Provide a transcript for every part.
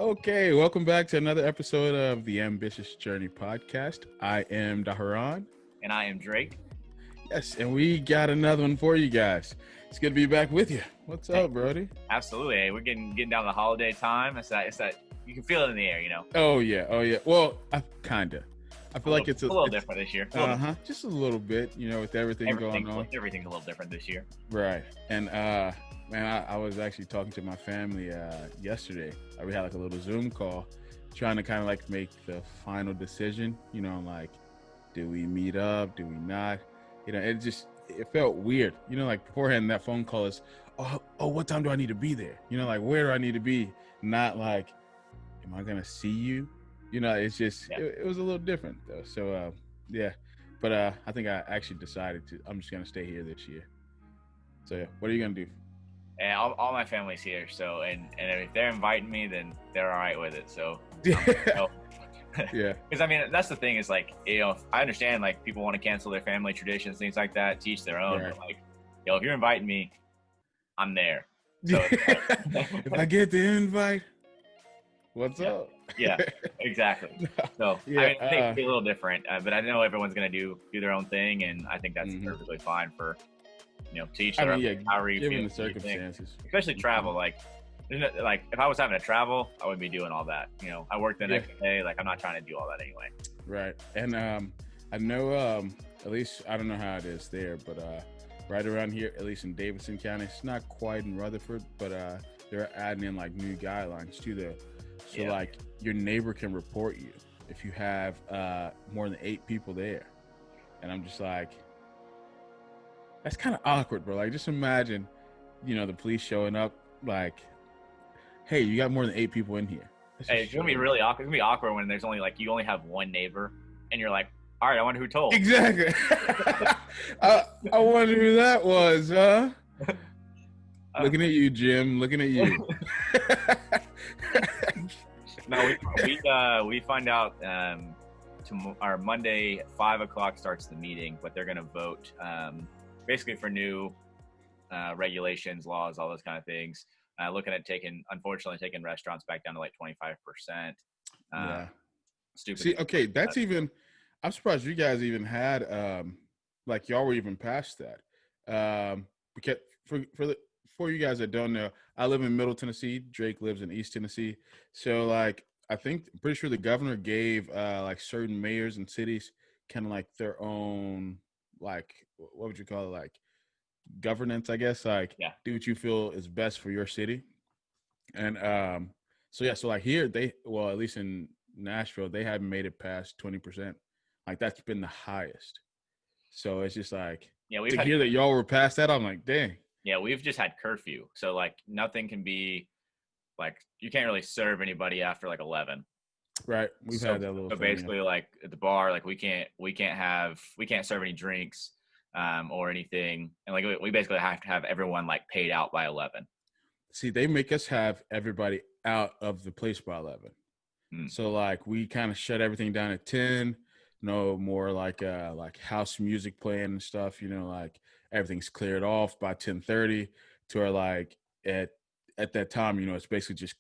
Okay, welcome back to another episode of the Ambitious Journey podcast. I am Daharan. And I am Drake. Yes, and we got another one for you guys. It's good to be back with you. What's up, Brody? Absolutely. Hey, we're getting down the holiday time. It's that you can feel it in the air, Oh yeah. Well, kinda. I feel like it's a little different this year. Just a little bit, with everything going on. Everything's a little different this year. Right. And man, I was actually talking to my family yesterday. We had like a little Zoom call, trying to kind of like make the final decision. Like, do we meet up? Do we not? It felt weird. Like beforehand, that phone call is, oh, what time do I need to be there? Like, where do I need to be? Not like, am I gonna see you? It's just it was a little different though. So yeah, but I think I actually decided I'm just gonna stay here this year. So yeah, what are you gonna do? And all my family's here, so and if they're inviting me, then they're all right with it. So yeah, because I mean that's the thing is like I understand like people want to cancel their family traditions, things like that, teach their own. Right. But like if you're inviting me, I'm there. So if I get the invite, what's up? Yeah, exactly. So I mean, I think it'll be a little different, but I know everyone's gonna do their own thing, and I think that's perfectly fine for to each their own. Given the circumstances, especially travel. Like if I was having to travel, I wouldn't be doing all that. I work the next day. Like I'm not trying to do all that anyway. Right, and I know at least I don't know how it is there, but right around here, at least in Davidson County, it's not quite in Rutherford, but they're adding in like new guidelines to the. So like your neighbor can report you if you have more than 8 people there. And I'm just like, that's kind of awkward, bro. Like just imagine, the police showing up like, hey, you got more than 8 people in here. Hey, it's gonna be really awkward. It's gonna be awkward when there's only like you only have one neighbor and you're like, all right, I wonder who told. Exactly. I wonder who that was, huh? Looking at you, Jim. Looking at you. No, we find out our Monday at 5:00 starts the meeting, but they're going to vote basically for new regulations, laws, all those kind of things. Looking at unfortunately taking restaurants back down to like 25%. Yeah. Stupid. See, okay, that's even. I'm surprised you guys even had like y'all were even past that. Because for you guys that don't know, I live in Middle Tennessee. Drake lives in East Tennessee. So like, I'm pretty sure the governor gave like certain mayors and cities kind of like their own, like, what would you call it? Like governance, I guess. Like, do what you feel is best for your city. And so like here at least in Nashville, they haven't made it past 20%. Like that's been the highest. So it's just like, to hear that y'all were past that, I'm like, dang. Yeah, we've just had curfew. So like nothing can be like you can't really serve anybody after like 11. Right. We've had that little so thing, basically like at the bar, like we can't serve any drinks or anything. And like we basically have to have everyone like paid out by 11. See, they make us have everybody out of the place by 11. So like we kind of shut everything down at 10. No more like house music playing and stuff, like everything's cleared off by 10:30 to where like at that time, it's basically just,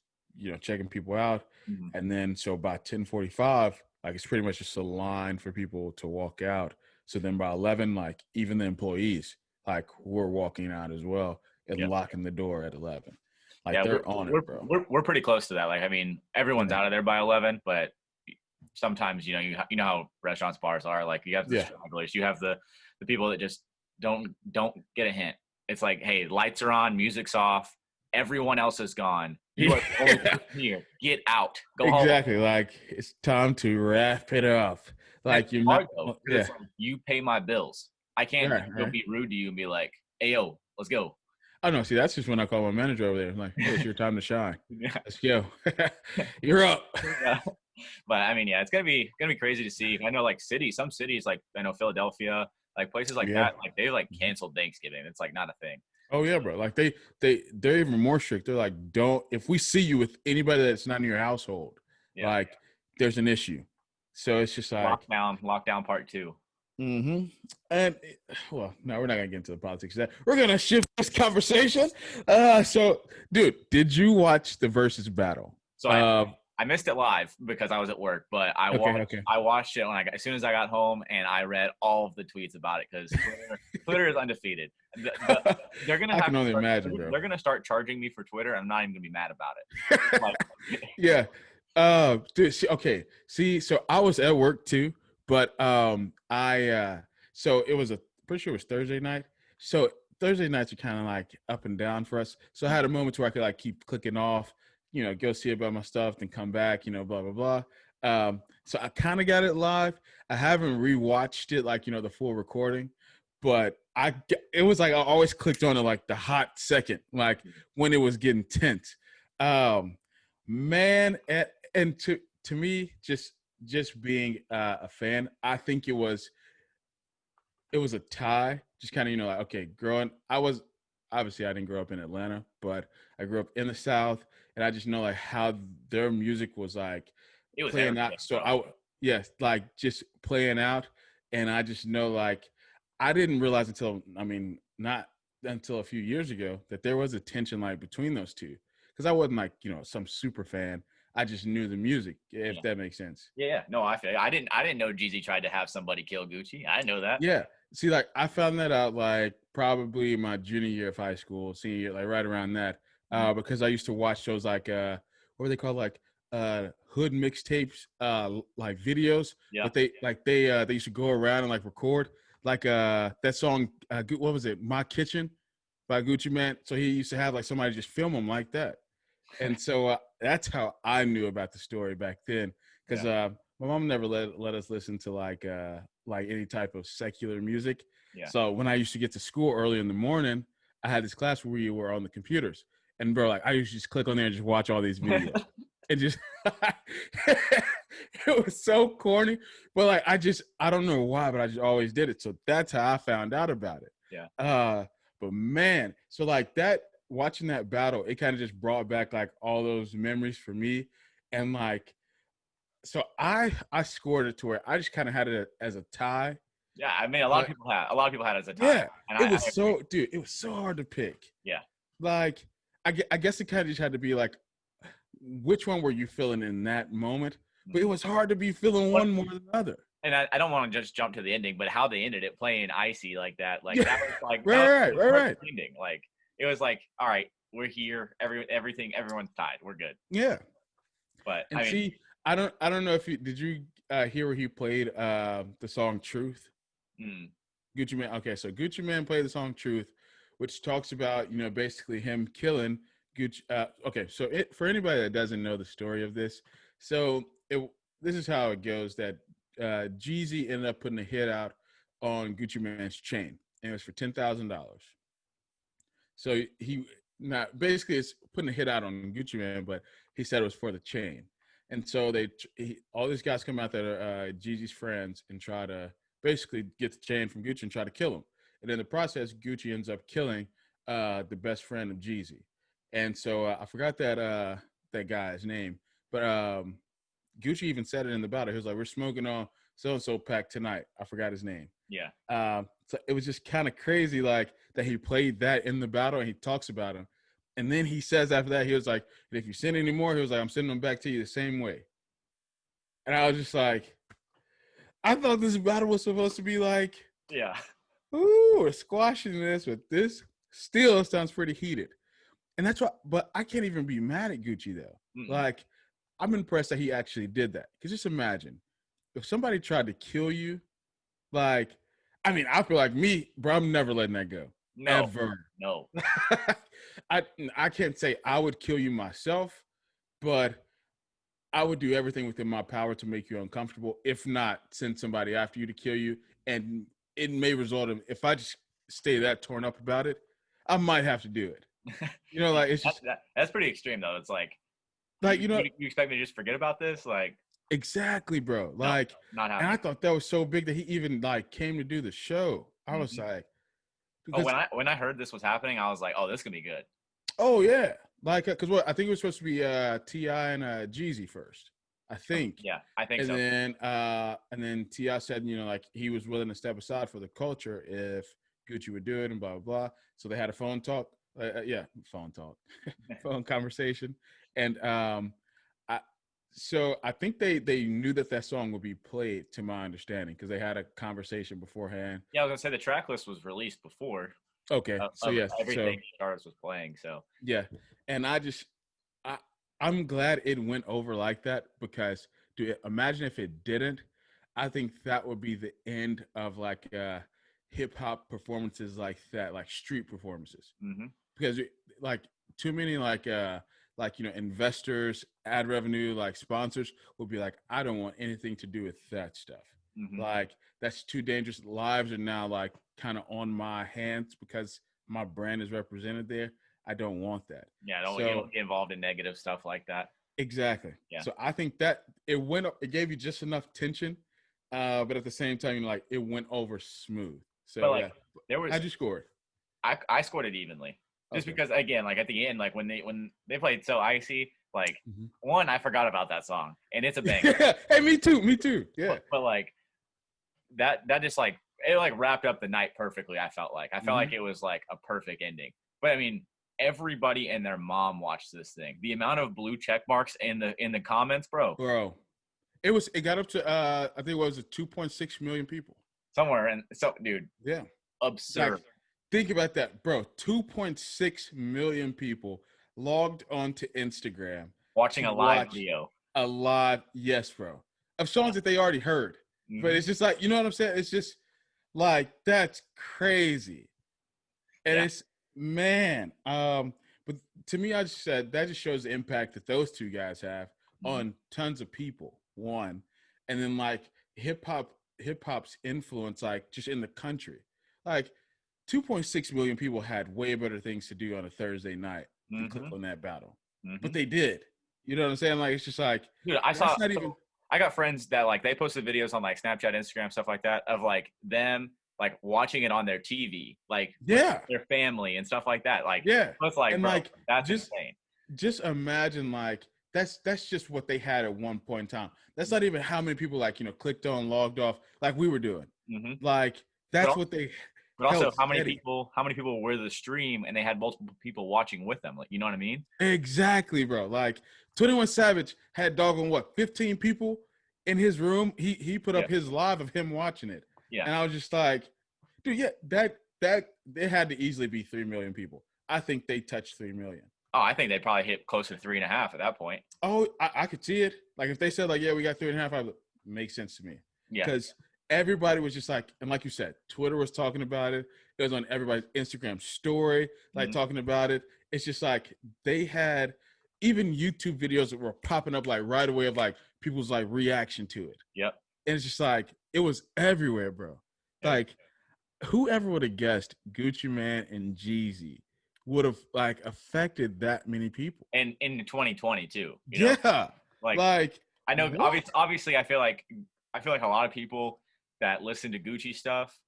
checking people out. And then so by 10:45, like it's pretty much just a line for people to walk out. So then by 11, like even the employees, like we're walking out as well and locking the door at 11. Like they're on it, bro. We're pretty close to that. Like, I mean, everyone's out of there by 11, but sometimes, you know how restaurants, bars are. Like you have the stragglers, you have the people that just don't get a hint. It's like, hey, lights are on, music's off, everyone else is gone. You are the only person here. Get out. Go home. Exactly. Like it's time to wrap it up. Like you're not. It's like, you pay my bills. I can't be rude to you and be like, hey, yo, let's go. Oh no, see, that's just when I call my manager over there. I'm like, hey, it's your time to shine. Let's go. You're up. But I mean, it's gonna be crazy to see. I know like some cities, like I know Philadelphia, like places like that, like they like canceled Thanksgiving. It's like not a thing. Oh yeah, bro. Like they're even more strict. They're like, if we see you with anybody that's not in your household, like there's an issue. So it's just like lockdown part 2. Mm-hmm. And well, no, we're not gonna get into the politics of that. We're gonna shift this conversation. So, dude, did you watch the versus battle? So I missed it live because I was at work, but Okay. I watched it when as soon as I got home, and I read all of the tweets about it because Twitter is undefeated. They're gonna I have can to only start, imagine, bro. they're gonna start charging me for Twitter. I'm not even gonna be mad about it. Like, Yeah. Dude, okay. See, so I was at work too, but so it was pretty sure it was Thursday night. So Thursday nights are kind of like up and down for us. So I had a moment where I could like keep clicking off, go see about my stuff, then come back, blah blah blah. So I kind of got it live. I haven't rewatched it like the full recording, but it was like I always clicked on it like the hot second, like when it was getting tense. Man, and to me, just being a fan, I think it was a tie. Just kind of like, okay, I was obviously I didn't grow up in Atlanta, but I grew up in the South, and I just know like how their music was like it was playing everything, out. So bro. yes, like just playing out, and I just know like I didn't realize until not until a few years ago that there was a tension like between those two, because I wasn't like some super fan. I just knew the music, if that makes sense. Yeah. No, I feel. I didn't know Jeezy tried to have somebody kill Gucci. I didn't know that. Yeah. See, like I found that out like probably my junior year of high school, senior year, like right around that. Because I used to watch shows like what were they called? Like hood mixtapes, like videos. Yeah. But they used to go around and like record like that song, what was it? My Kitchen by Gucci Mane. So he used to have like somebody just film him like that. And so that's how I knew about the story back then, because my mom never let us listen to like any type of secular music. Yeah. So when I used to get to school early in the morning, I had this class where we were on the computers, and bro, like I used to just click on there and just watch all these videos. And just it was so corny, but like I don't know why, but I just always did it. So that's how I found out about it. Yeah. But man, so like that, watching that battle, it kind of just brought back like all those memories for me. And like, so I scored it to where I just kind of had it as a tie. Yeah, I mean, a lot of people had it as a tie. Yeah, And it was so, dude, it was so hard to pick. Yeah. Like, I guess it kind of just had to be like, which one were you feeling in that moment? But it was hard to be feeling one more than the other. And I don't want to just jump to the ending, but how they ended it, playing Icy like that, like that was like right. ending. Like it was like, all right, we're here, everyone's tied, we're good. Yeah. But and I mean, I don't know if did you hear where he played the song Truth? Gucci Mane. Okay, so Gucci Mane played the song Truth, which talks about basically him killing Gucci. Okay, so for anybody that doesn't know the story of this, so this is how it goes: that Jeezy ended up putting a hit out on Gucci Mane's chain, and it was for $10,000. So he basically it's putting a hit out on Gucci Mane, but he said it was for the chain. And so all these guys come out that are Jeezy's friends and try to basically get the chain from Gucci and try to kill him. And in the process, Gucci ends up killing the best friend of Jeezy. And so I forgot that guy's name, but Gucci even said it in the battle. He was like, "We're smoking on so-and-so pack tonight." I forgot his name. Yeah. So it was just kind of crazy, like that he played that in the battle and he talks about him. And then he says after that, he was like, "If you send any more," he was like, "I'm sending them back to you the same way." And I was just like, I thought this battle was supposed to be like, yeah, ooh, we're squashing this, but this still sounds pretty heated. And that's why, but I can't even be mad at Gucci though. Like, I'm impressed that he actually did that. Because just imagine if somebody tried to kill you, like, I mean, I feel like me, bro, I'm never letting that go. No, ever. No. I can't say I would kill you myself, but I would do everything within my power to make you uncomfortable. If not, send somebody after you to kill you. And it may result in, if I just stay that torn up about it, I might have to do it. Like it's just that's pretty extreme though. It's like you expect me to just forget about this? Like exactly, bro. Like no, not happening. And I thought that was so big that he even like came to do the show. I was like, when I heard this was happening, I was like, oh, this could be good. Oh yeah, like because I think it was supposed to be T.I. and Jeezy first. I think. Yeah, I think so. And then T.I. said, like he was willing to step aside for the culture if Gucci would do it and blah blah blah. So they had a phone talk. Phone talk, phone conversation, and So I think they knew that song would be played, to my understanding, because they had a conversation beforehand. Yeah, I was gonna say the track list was released before Okay, so of yes, everything so Stars was playing. So yeah, and I I'm glad it went over like that because, dude, imagine if it didn't. I think that would be the end of like hip hop performances like that, like street performances, hmm because like too many like investors, ad revenue, like sponsors would be like, I don't want anything to do with that stuff. hmm Like that's too dangerous. Lives are now like kind of on my hands because my brand is represented there. I don't want that. yeah, you So don't get involved in negative stuff like that. exactly. Yeah, So I think that it went up, it gave you just enough tension, but at the same time, like it went over smooth. but So like yeah. there was How'd you score it? I scored it evenly just Okay. because again, like at the end, like when they played So Icy, like Mhm. one I forgot about that song and it's a banger, Yeah. Hey, me too. Me too. Yeah. but like that just like it like wrapped up the night perfectly. I felt like Mhm. it was like a perfect ending. But I mean, everybody and their mom watched this thing. The amount of blue check marks in the comments, bro, Bro, it got up to I think it was 2.6 million people. somewhere and so dude, Yeah. Like absurd. think about that, bro. 2.6 million people logged onto Instagram Watching to a live watch video. a live, yes, bro, of Yeah. songs that they already heard. But hmm it's just like, you know what I'm saying? It's just like that's crazy. And Yeah. it's man, but to me, I just said that just shows the impact that those two guys have hmm on tons of people. One, and then like hip hop's influence, like just in the country, like 2.6 million people had way better things to do on a Thursday night than click hmm on that battle, but hmm they did. You know what I'm saying? Like it's just like Dude, that's not even. I got friends that like they posted videos on like Snapchat, Instagram, stuff like that of like them like watching it on their TV, like with Yeah, their family and stuff like that. Like yeah, it's like, and bro, like that's just insane. imagine like that's just what they had at one point in time. That's not even how many people like clicked on, logged off, like we were doing. Mm-hmm. Like But that's what they but held also steady. how many people were the stream and they had multiple people watching with them? Like you know what I mean? Exactly, bro. Like 21 Savage had doggone what 15 people in his room. He put Yeah. up his live of him watching it, Yeah. and I was just like, dude, yeah, that it had to easily be 3 million people. I think they touched 3 million. Oh, I think they probably hit close to 3.5 at that point. Oh, I could see it. Like if they said like, yeah, we got 3.5, I would make sense to me. Yeah. Because everybody was just like, and like you said, Twitter was talking about it. It was on everybody's Instagram story, like hmm talking about it. It's just like they had even YouTube videos that were popping up like right away of like people's like reaction to it. Yep. And it's just like it was everywhere, bro. Yep. Like whoever would have guessed Gucci Man and Jeezy would have like affected that many people. And in 2020 too, you know, Yeah. like Like I know what? obviously I feel like a lot of people that listen to Gucci stuff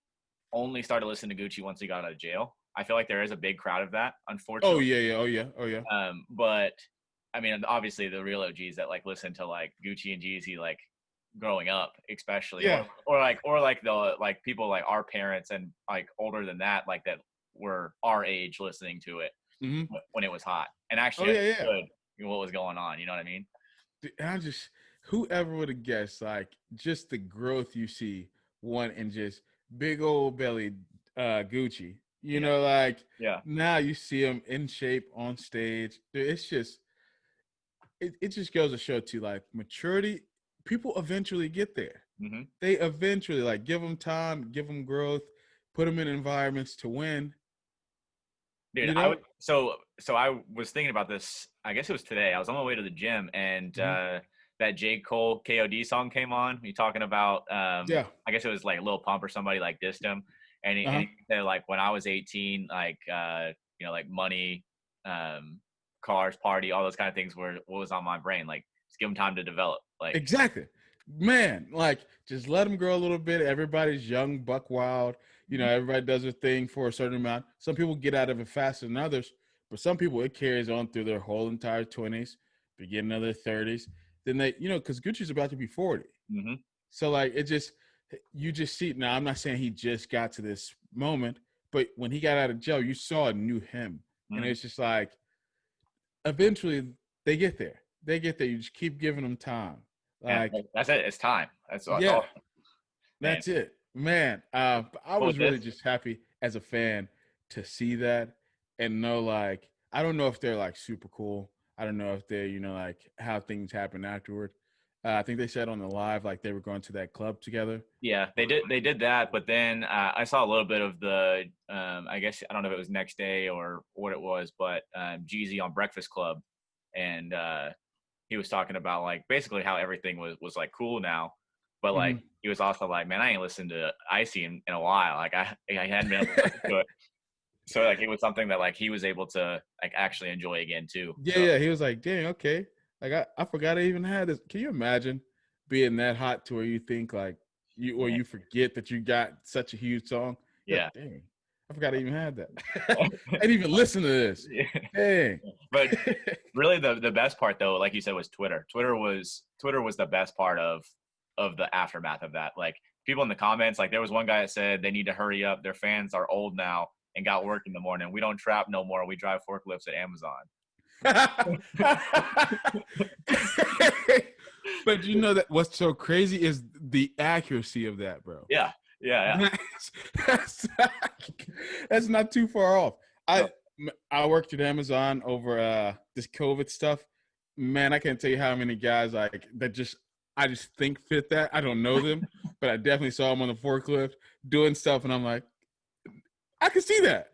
only started listening to Gucci once he got out of jail. I feel like there is a big crowd of that, Oh unfortunately. yeah, yeah, oh yeah, oh yeah. But I mean, obviously the real OGs that like listen to like Gucci and Jeezy like growing up, especially, Yeah. or like the like people like our parents and like older than that, like that were our age listening to it Hmm. when it was hot and Oh actually yeah, yeah. understood what was going on. You know what I mean? And I just whoever would have guessed like just the growth you see one in just big old belly Gucci. You Yeah. know, like Yeah. now you see him in shape on stage. Dude, it's just it just goes to show too like maturity. People eventually get there. hmm They eventually like give them time, give them growth, put them in environments to win. Dude, You know. so I was thinking about this. I guess it was today. I was on my way to the gym, and Hmm. that J. Cole KOD song came on. You talking about? Yeah. I guess it was like Lil Pump or somebody like dissed him, Uh and huh. he said like when I was 18, like you know, like money, cars, party, all those kind of things were what was on my brain. Like just give him time to develop. Like Exactly. Man, like just let them grow a little bit. Everybody's young, buck wild. mhm, Everybody does their thing for a certain amount. Some people get out of it faster than others, but some people it carries on through their whole entire 20s, beginning of their 30s. Then they, because Gucci's about to be 40. mhm, So like it just you just see now, I'm not saying he just got to this moment, but when he got out of jail, you saw a new him. And mhm. it's just like eventually they get there. they get there. You just keep giving them time. And Like, that's it. It's time. That's yeah, all. And that's it, man. I but with was really this, just happy as a fan to see that and know, like, I don't know if they're like super cool. I don't know if they're, like how things happen afterward. I think they said on the live like they were going to that club together. yeah, they did that, but then I saw a little bit of the I guess I don't know if it was next day or what it was, but Jeezy on Breakfast Club, and he was talking about like basically how everything was like cool now, but like Hmm. he was also like, man, I ain't listened to Icy in a while. Like I hadn't been able to listen to it, so like it was something that like he was able to like actually enjoy again too. Yeah, So yeah. He was like, dang, okay. Like I forgot I even had this. Can you imagine being that hot to where you think like man, you forget that you got such a huge song? You're yeah. like, dang, I forgot I even had that. I didn't even listen to this. Dang. But really the best part though, like you said, was Twitter. Twitter was the best part of the aftermath of that. Like people in the comments, like there was one guy that said they need to hurry up. Their fans are old now and got work in the morning. We don't trap no more. We drive forklifts at Amazon. But you know that what's so crazy is the accuracy of that, bro. Yeah. Yeah. Yeah. That's, that's not too far off. No. I worked at Amazon over this COVID stuff. Man, I can't tell you how many guys like that just I just think fit that. I don't know them, but I definitely saw them on the forklift doing stuff, and I'm like, I can see that.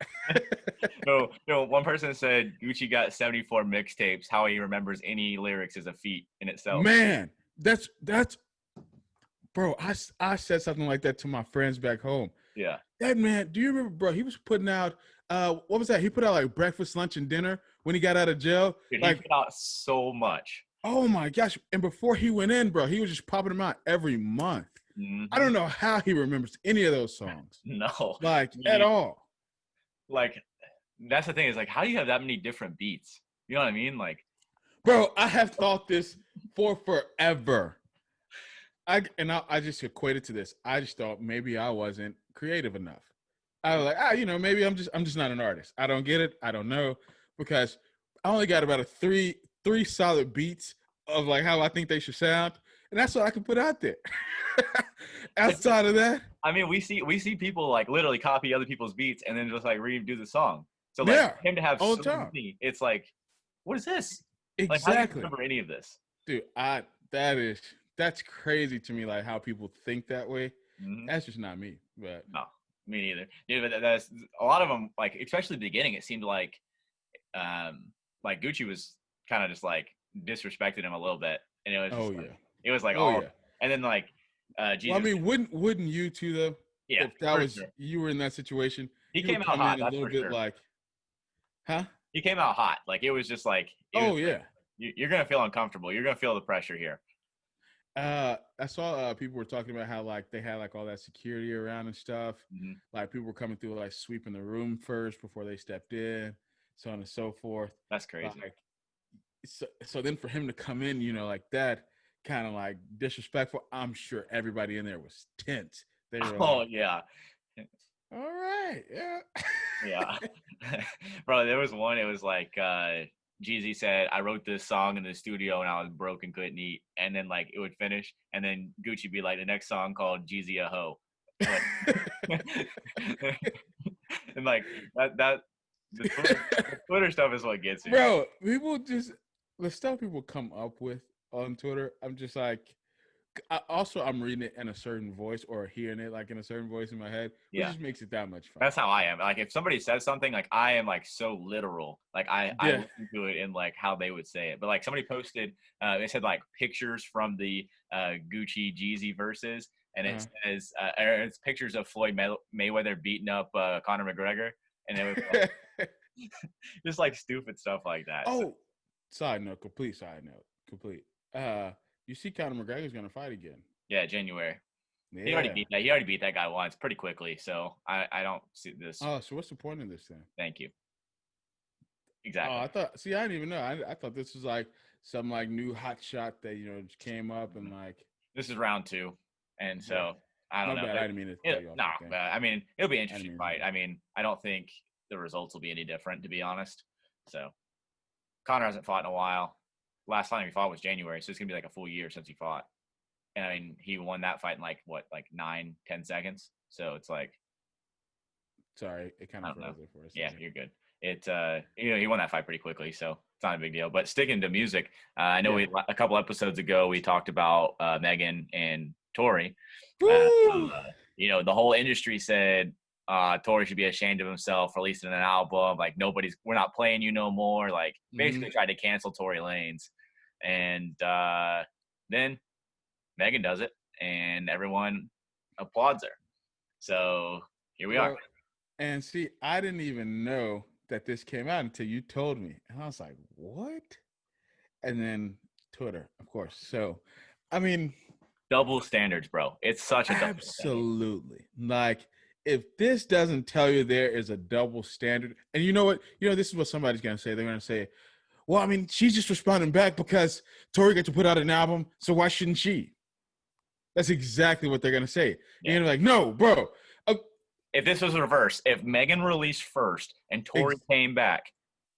No, one person said Gucci got 74 mixtapes. How he remembers any lyrics is a feat in itself. Man, that's bro. I said something like that to my friends back home. Yeah. That man, do you remember, bro? He was putting out what was that? He put out like breakfast, lunch, and dinner when he got out of jail. Dude, he Like, put out so much. oh my gosh. And before he went in, bro, he was just popping them out every month. I Hmm. don't know how he remembers any of those songs. No. Like at all. Like that's the thing is like how do you have that many different beats? You know what I mean? Like Bro, I have thought this for forever. I just equated to this. I just thought maybe I wasn't creative enough. I was like, maybe I'm just not an artist. I don't get it. I don't know because I only got about three solid beats of like how I think they should sound, and that's all I can put out there. Outside of that, I mean we see people like literally copy other people's beats and then just like redo the song. So like yeah, him to have all so the time, many, it's like, what is this? Like how do you exactly, remember any of this? dude. That's crazy to me. Like how people think that way. Hmm. That's just not me. But No, me neither. Yeah, but that's a lot of them. Like especially the beginning, it seemed like Gucci was kind of just like disrespected him a little bit, and it was oh just like yeah, it was like oh all, yeah. and then like Well, I Jesus, mean, wouldn't you too though? yeah, If that for was sure. you were in that situation, He you came would out come hot, in a that's little for bit sure. like, huh? He came out hot. Like it was just like it was Oh like yeah. you're gonna feel uncomfortable. You're gonna feel the pressure here. I saw people were talking about how like they had like all that security around and stuff. Hmm. Like people were coming through like sweeping the room first before they stepped in, so on and so forth. That's crazy. Like so then for him to come in, like that, kind of like disrespectful. I'm sure everybody in there was tense. They were Oh like, yeah, "All right, yeah." yeah, bro. There was one. It was like Jeezy said, "I wrote this song in the studio and I was broke and couldn't eat," and then like it would finish, and then Gucci be like, "The next song called Jeezy a hoe," like, and like that the Twitter stuff is what gets me. Bro, people just the stuff people come up with on Twitter. I'm just like, I'm reading it in a certain voice or hearing it like in a certain voice in my head, which Yeah. just makes it that much fun. That's how I am. Like if somebody says something, like I am like so literal. Like I Yeah. listen to it in like how they would say it. But like somebody posted, they said like pictures from the Gucci Jeezy verses, and it says or it's pictures of Floyd Mayweather beating up Conor McGregor, and it was like, just like stupid stuff like that. So, Oh, complete side note, complete. You see, Conor McGregor's gonna fight again. yeah, January. He already Yeah. beat that. He already beat that guy once pretty quickly. So I don't see this. Oh, so what's the point of this then? Thank you. Oh, Exactly. I thought. See, I didn't even know. I thought this was like some like new hot shot that just came up and like. This is round two, and Yeah. so I My don't know. bad. I didn't mean to cut you off. No, Okay. I mean it'll be an I didn't interesting mean fight. to. I mean, I don't think the results will be any different, to be honest. So Connor hasn't fought in a while. last time he fought was January, so it's gonna be like a full year since he fought. And I mean, he won that fight in like 9-10 seconds. So it's like, Sorry, it kind I of don't know. froze there for a Yeah, second. you're good. He won that fight pretty quickly, so it's not a big deal. But sticking to music, I know Yeah. a couple episodes ago we talked about Megan and Tori. Woo! The whole industry said Tori should be ashamed of himself for releasing an album. Like we're not playing you no more. Like basically tried to cancel Tory Lanez, and then Megan does it, and everyone applauds her. So here we are. And see, I didn't even know that this came out until you told me. And I was like, what? And then Twitter, of course. So, I mean, Double standards, bro. It's such a double standard. absolutely. Like, if this doesn't tell you there is a double standard, and you know what? This is what somebody's going to say. They're going to say, well, I mean, she's just responding back because Tori got to put out an album, so why shouldn't she? That's exactly what they're going to say. Yeah. And you're like, no, bro. If this was reversed, if Megan released first and Tori came back,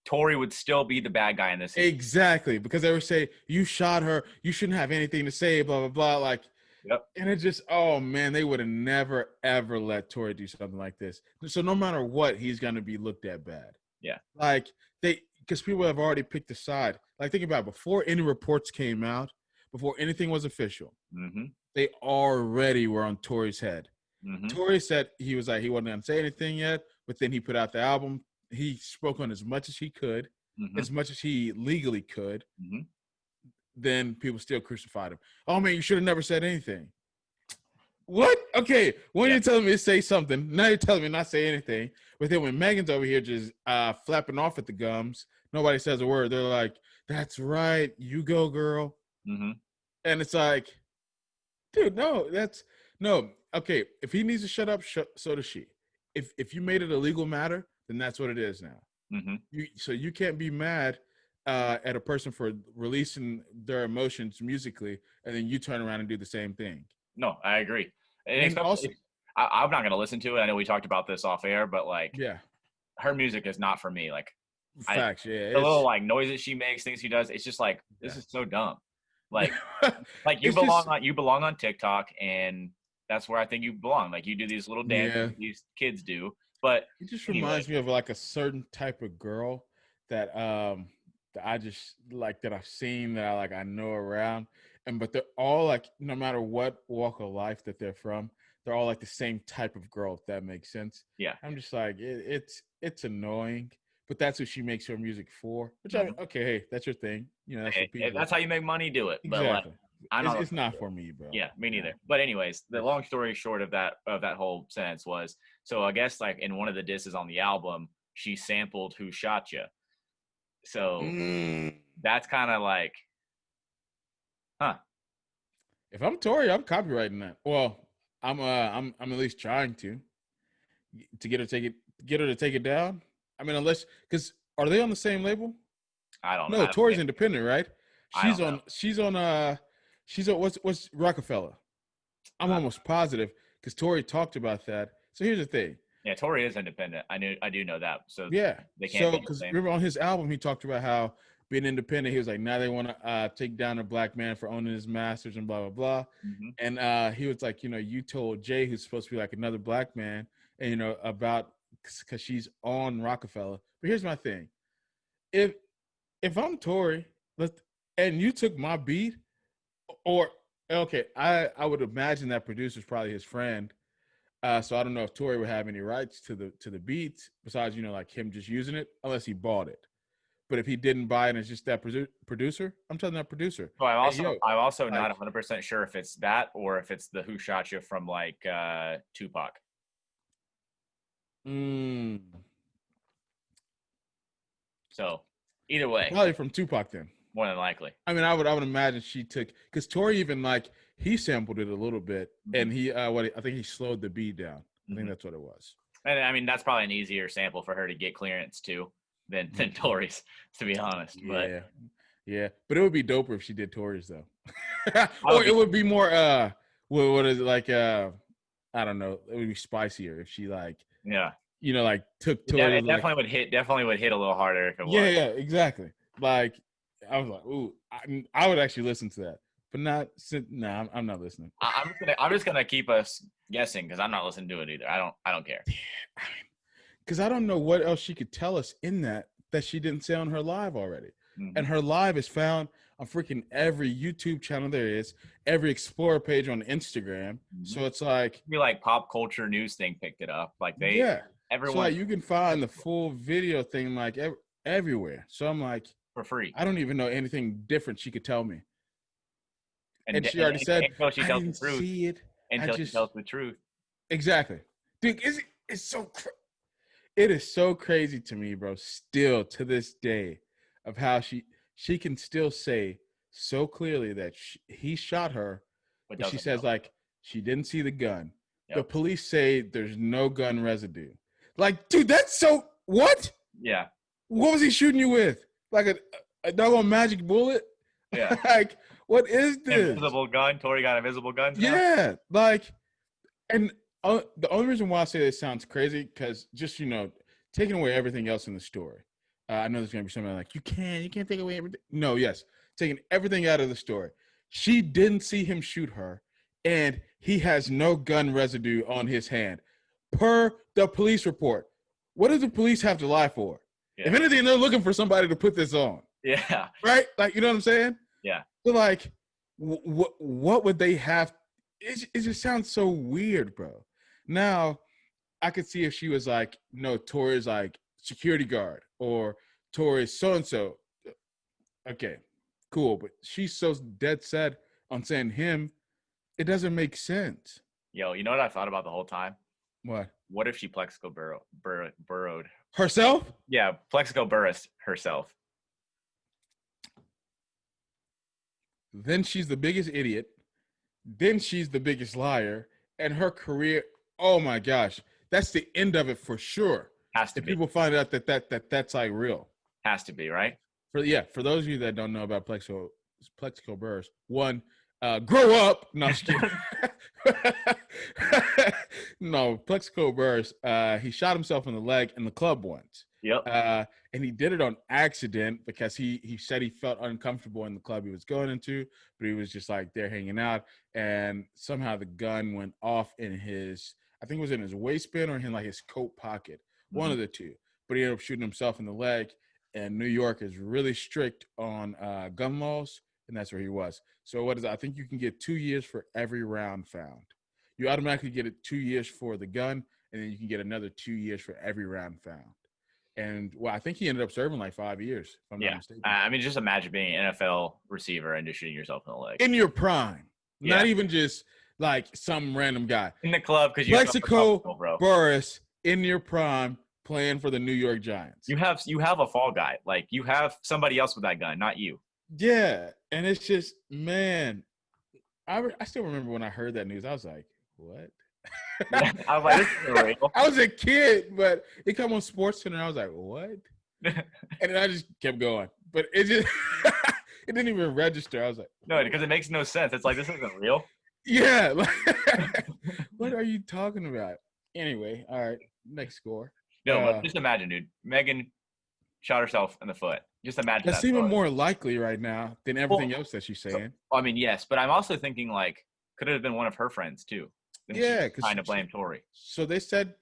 Tori would still be the bad guy in this. Exactly, because they would say, you shot her, you shouldn't have anything to say, blah, blah, blah. Like, yep. And it just, oh, man, they would have never, ever let Tori do something like this. So no matter what, he's going to be looked at bad. Yeah. Like, because people have already picked a side. Like, think about it. Before any reports came out, before anything was official, they already were on Tori's head. Tori said he wasn't going to say anything yet, but then he put out the album. He spoke on as much as he could, as much as he legally could. Then people still crucified him. Oh, man, you should have never said anything. What? Okay, when you're telling me to say something, now you're telling me not to say anything. But then when Megan's over here just flapping off at the gums, nobody says a word. They're like, that's right. You go, girl. And it's like, dude, no. Okay, if he needs to shut up, so does she. If you made it a legal matter, then that's what it is now. So you can't be mad at a person for releasing their emotions musically, and then you turn around and do the same thing. No, I agree. And also, I'm not going to listen to it. I know we talked about this off air, but like, her music is not for me. Like, facts, the little like noises she makes, things she does, it's just like, this is so dumb. Like, you belong on TikTok, and that's where I think you belong. Like, you do these little dances these kids do, but it just reminds me of like a certain type of girl that that I just like, that I've seen, that I know around, but they're all like, no matter what walk of life that they're from, they're all like the same type of girl, if that makes sense. Yeah, I'm just like, it's annoying, but that's what she makes her music for. Which okay, hey, that's your thing. That's what people. If that's how you make money, do it. Exactly. But it's not for me, bro. Yeah, me neither. But anyways, the long story short of that whole sentence was, so I guess like in one of the disses on the album, she sampled "Who Shot Ya." So that's kind of like, huh? If I'm Tori, I'm copywriting that. Well, I'm at least trying to get her to take it down. I mean, unless, because are they on the same label? I don't know. No, Tori's independent, right? She's on what's Rockefeller. I'm almost positive because Tori talked about that. So here's the thing. Yeah, Tori is independent. I do know that. So yeah, they can't. So because remember on his album he talked about how being independent, he was like, now they want to take down a black man for owning his masters and blah blah blah. And he was like, you told Jay, who's supposed to be like another black man, and about because she's on Rockefeller. But here's my thing: if I'm Tori, and you took my beat, or okay, I would imagine that producer's probably his friend. So I don't know if Tori would have any rights to the beats besides like him just using it, unless he bought it. But if he didn't buy it and it's just that producer, I'm telling that producer. So I'm also not 100% sure if it's that or if it's the Who Shot Ya from like Tupac. So either way, probably from Tupac then. More than likely. I mean, I would imagine she took, because Tori even he sampled it a little bit, and I think he slowed the beat down. I think that's what it was. And I mean, that's probably an easier sample for her to get clearance to than Tori's, to be honest. But yeah, but it would be doper if she did Tori's though. Or it would be more what is it like? I don't know. It would be spicier if she took Tori. It definitely would hit a little harder if it was. Yeah, exactly. Like, I was like, ooh, I would actually listen to that, but not. No, I'm not listening. I'm just gonna keep us guessing because I'm not listening to it either. I don't care. Because I don't know what else she could tell us in that she didn't say on her live already. Mm-hmm. And her live is found on freaking every YouTube channel there is, every Explorer page on Instagram. Mm-hmm. So it's like be like pop culture news thing picked it up. Like everyone. So like you can find the full video thing like everywhere. So I'm like, for free. I don't even know anything different she could tell me. And she already said, until she tells I didn't the truth. See it. Until she tells the truth. Exactly, dude. It's so. It is so crazy to me, bro. Still to this day, of how she can still say so clearly that he shot her, but she says like she didn't see the gun. Yep. The police say there's no gun residue. Like, dude, that's so what? Yeah. What was he shooting you with? Like a doggone magic bullet? Yeah. Like, what is this? Invisible gun. Tori got invisible guns. Yeah, like, and the only reason why I say this sounds crazy because just taking away everything else in the story. I know there's gonna be something like you can't take away everything. No, yes, taking everything out of the story. She didn't see him shoot her, and he has no gun residue on his hand, per the police report. What does the police have to lie for? Yeah. If anything, they're looking for somebody to put this on. Yeah. Right? Like, you know what I'm saying? Yeah. So like, what would they have? It just sounds so weird, bro. Now, I could see if she was like, no, Tori's like security guard or Tori's so-and-so. Okay, cool. But she's so dead set on saying him, it doesn't make sense. Yo, you know what I thought about the whole time? What? What if she Plexico burrowed? Herself? Yeah, Plexico Burris herself. Then she's the biggest idiot. Then she's the biggest liar. And her career, oh my gosh, that's the end of it for sure. Has to if be. People find out that's like real. Has to be, right? For those of you that don't know about Plexico Burris, one, grow up. No, I'm just kidding. No, Plexico Burris, he shot himself in the leg in the club once. Yep. And he did it on accident because he said he felt uncomfortable in the club he was going into, but he was just like there hanging out, and somehow the gun went off in his, I think it was in his waistband or in like his coat pocket, one of the two. But he ended up shooting himself in the leg, and New York is really strict on gun laws, and that's where he was. So what is it? I think you can get 2 years for every round found. You automatically get it 2 years for the gun, and then you can get another 2 years for every round found. And well, I think he ended up serving like 5 years, if I'm not mistaken. I mean, just imagine being an NFL receiver and just shooting yourself in the leg. In your prime. Yeah. Not even just like some random guy. In the club, because Plexico Burris in your prime playing for the New York Giants. You have a fall guy. Like, you have somebody else with that gun, not you. Yeah. And it's just, man, I still remember when I heard that news. I was like, what? I was like, this is real. I was a kid, but it come on SportsCenter. I was like, what? And then I just kept going. But it just it didn't even register. I was like, no, because it makes no sense. It's like, this isn't real. Yeah. Like, what are you talking about? Anyway, all right. Next score. No, but just imagine, dude. Megan shot herself in the foot. Just imagine that's even more likely right now than everything else that she's saying. I mean, yes, but I'm also thinking like, could it have been one of her friends too? Yeah, because trying to blame Tori. So they said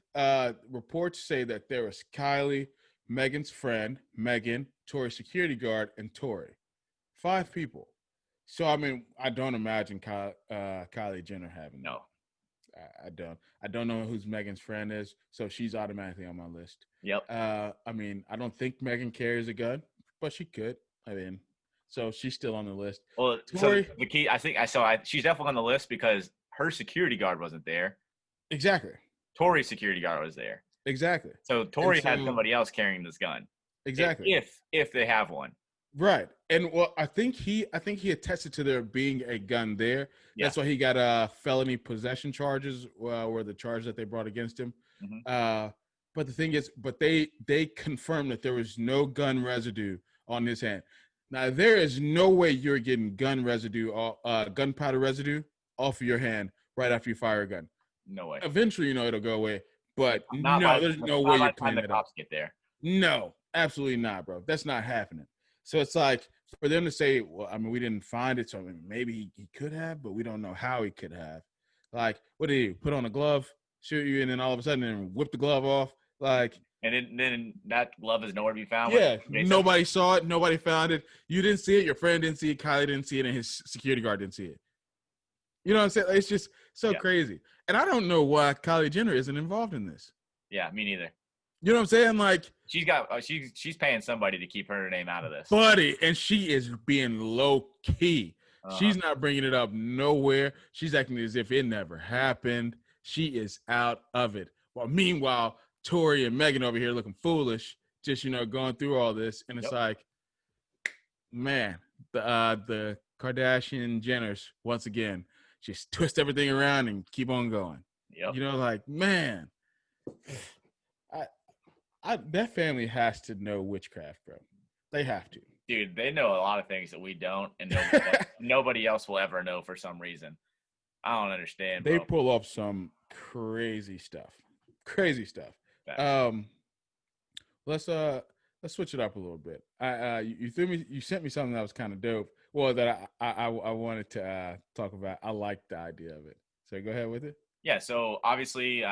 reports say that there was Kylie, Megan's friend, Megan, Tori's security guard, and Tori. 5 people. So I mean, I don't imagine Kylie Jenner having no. I don't know who Megan's friend is, so she's automatically on my list. Yep. I mean, I don't think Megan carries a gun, but she could. I mean, so she's still on the list. Well, Tori, so the key, I think she's definitely on the list because her security guard wasn't there. Exactly. Tori's security guard was there. Exactly. So Tori had somebody else carrying this gun. Exactly. If they have one. Right. And well, I think he attested to there being a gun there. Yeah. That's why he got felony possession charges were the charges that they brought against him. Mm-hmm. But the thing is, they confirmed that there was no gun residue on his hand. Now there is no way you're getting gunpowder residue off of your hand right after you fire a gun. No way. Eventually, it'll go away. But there's no way you're cleaning it up. Get there. No, absolutely not, bro. That's not happening. So it's like for them to say, well, I mean, we didn't find it, so I mean, maybe he could have, but we don't know how he could have. Like, what did he put on a glove, shoot you, and then all of a sudden then whip the glove off? Like, And then that glove is nowhere to be found. yeah, nobody saw it, nobody found it. You didn't see it, your friend didn't see it, Kylie didn't see it, and his security guard didn't see it. You know what I'm saying? It's just so crazy. And I don't know why Kylie Jenner isn't involved in this. Yeah, me neither. You know what I'm saying? Like, she's paying somebody to keep her name out of this, buddy, and she is being low key. She's not bringing it up nowhere. She's acting as if it never happened. She is out of it. Well, meanwhile, Tori and Megan over here looking foolish, just going through all this, and it's like, man, the Kardashian Jenners once again just twist everything around and keep on going. Yep. Like, man, that family has to know witchcraft, bro. They have to. Dude, they know a lot of things that we don't, and nobody else will ever know for some reason. I don't understand, bro. They pull up some crazy stuff. Crazy stuff. Let's switch it up a little bit. You sent me something that was kind of dope. Well, that I wanted to talk about. I like the idea of it. So go ahead with it. Yeah. So obviously,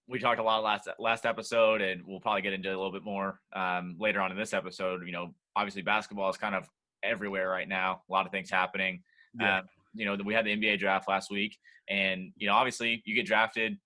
we talked a lot last episode, and we'll probably get into a little bit more later on in this episode. Obviously basketball is kind of everywhere right now. A lot of things happening. Yeah. We had the NBA draft last week, and obviously you get drafted.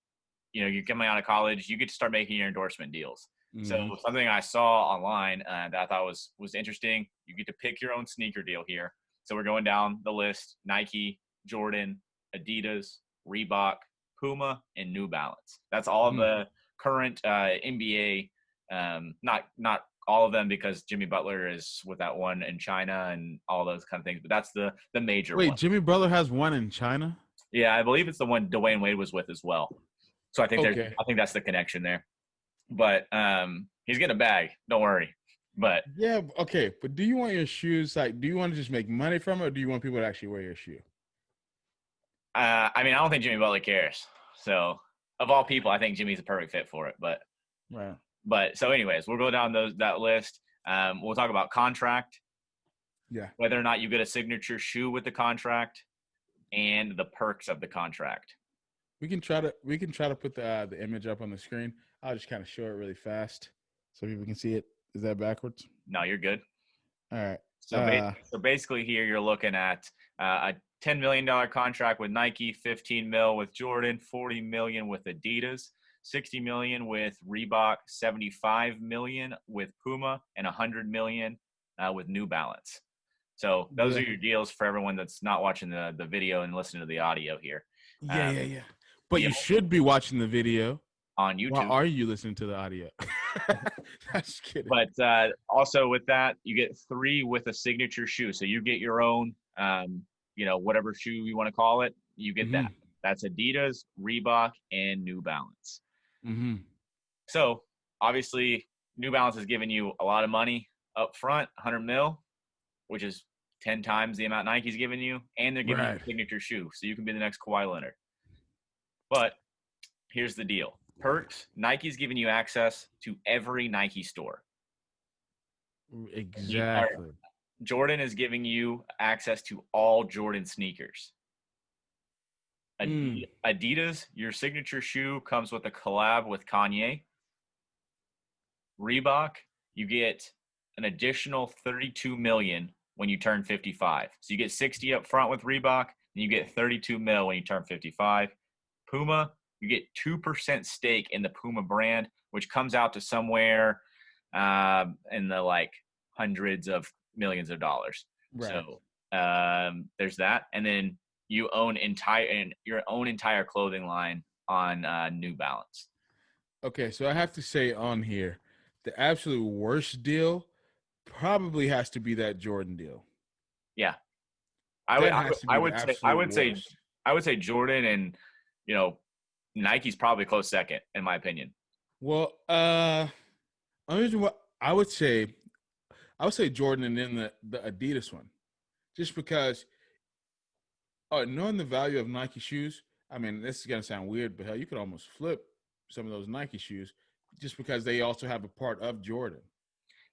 You're coming out of college, you get to start making your endorsement deals. Mm-hmm. So something I saw online that I thought was interesting. You get to pick your own sneaker deal here. So we're going down the list: Nike, Jordan, Adidas, Reebok, Puma, and New Balance. That's all of the current NBA. Not all of them, because Jimmy Butler is with that one in China and all those kind of things. But that's the major one. Wait, Jimmy Butler has one in China? Yeah, I believe it's the one Dwayne Wade was with as well. So I think I think that's the connection there. But he's getting a bag. Don't worry. But yeah, okay. But do you want your shoes do you want to just make money from it, or do you want people to actually wear your shoe? I mean, I don't think Jimmy Butler cares. So of all people, I think Jimmy's a perfect fit for it. But right. But so anyways, we'll go down that list. We'll talk about contract. Yeah. Whether or not you get a signature shoe with the contract, and the perks of the contract. We can try to put the image up on the screen. I'll just kind of show it really fast so people can see it. Is that backwards? No, you're good. All right. So basically here you're looking at a $10 million contract with Nike, $15 million with Jordan, $40 million with Adidas, $60 million with Reebok, $75 million with Puma, and $100 million with New Balance. So those are your deals for everyone that's not watching the video and listening to the audio here. Yeah. But you should be watching the video on YouTube. Why are you listening to the audio? Just kidding. But also with that, you get 3 with a signature shoe. So you get your own, whatever shoe you want to call it. You get that. That's Adidas, Reebok, and New Balance. Mm-hmm. So obviously, New Balance is giving you a lot of money up front, $100 million, which is 10 times the amount Nike's giving you, and they're giving you a signature shoe, so you can be the next Kawhi Leonard. But here's the deal. Perks, Nike's giving you access to every Nike store. Exactly. Jordan is giving you access to all Jordan sneakers. Adidas, your signature shoe comes with a collab with Kanye. Reebok, you get an additional $32 million when you turn 55. So you get 60 up front with Reebok, and you get $32 million when you turn 55. Puma, you get 2% stake in the Puma brand, which comes out to somewhere in the hundreds of millions of dollars. Right. So there's that, and then you own your own entire clothing line on New Balance. Okay, so I have to say on here, the absolute worst deal probably has to be that Jordan deal. Yeah, I would say Jordan, and Nike's probably close second in my opinion. Well, I would say Jordan and then the Adidas one, just because. Knowing the value of Nike shoes, I mean, this is gonna sound weird, but hell, you could almost flip some of those Nike shoes just because they also have a part of Jordan.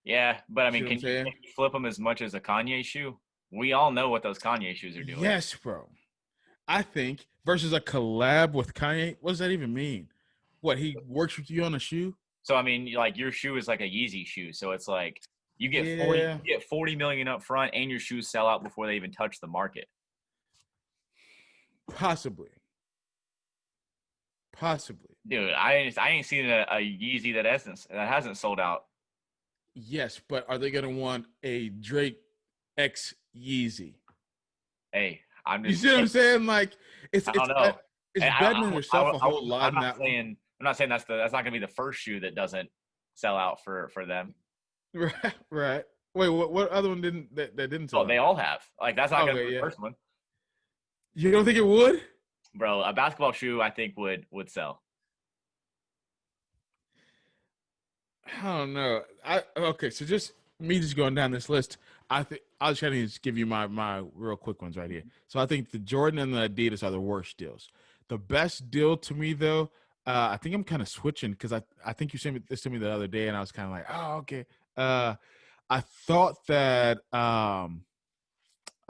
Yeah, but I You see mean, what I'm saying? can you flip them as much as a Kanye shoe? We all know what those Kanye shoes are doing. Yes, bro. I think versus a collab with Kanye. What does that even mean? What, he works with you on a shoe? So I mean, like your shoe is like a Yeezy shoe, so it's like Yeah, you get 40 million up front, and your shoes sell out before they even touch the market. possibly, possibly. Dude, I ain't seen a Yeezy that hasn't sold out. Yes, but are they gonna want a Drake X Yeezy? Hey, I'm You just see what I'm saying? Like it's I it's don't know. it's I, betting yourself a whole lot I'm in not that one. saying that's not gonna be the first shoe that doesn't sell out for them. Right, right. Wait, what other one that didn't Oh, sell they out? all have. Like that's not gonna be Okay, the yeah. first one, You don't think it would? bro. A basketball shoe I think would sell. I don't know. I okay. So just me just going down this list. I think I'll just kind of just give you my real quick ones right here. So I think the Jordan and the Adidas are the worst deals. The best deal to me though, I think I'm kind of switching because I think you sent this to me the other day and I was kind of like, oh okay. I thought that I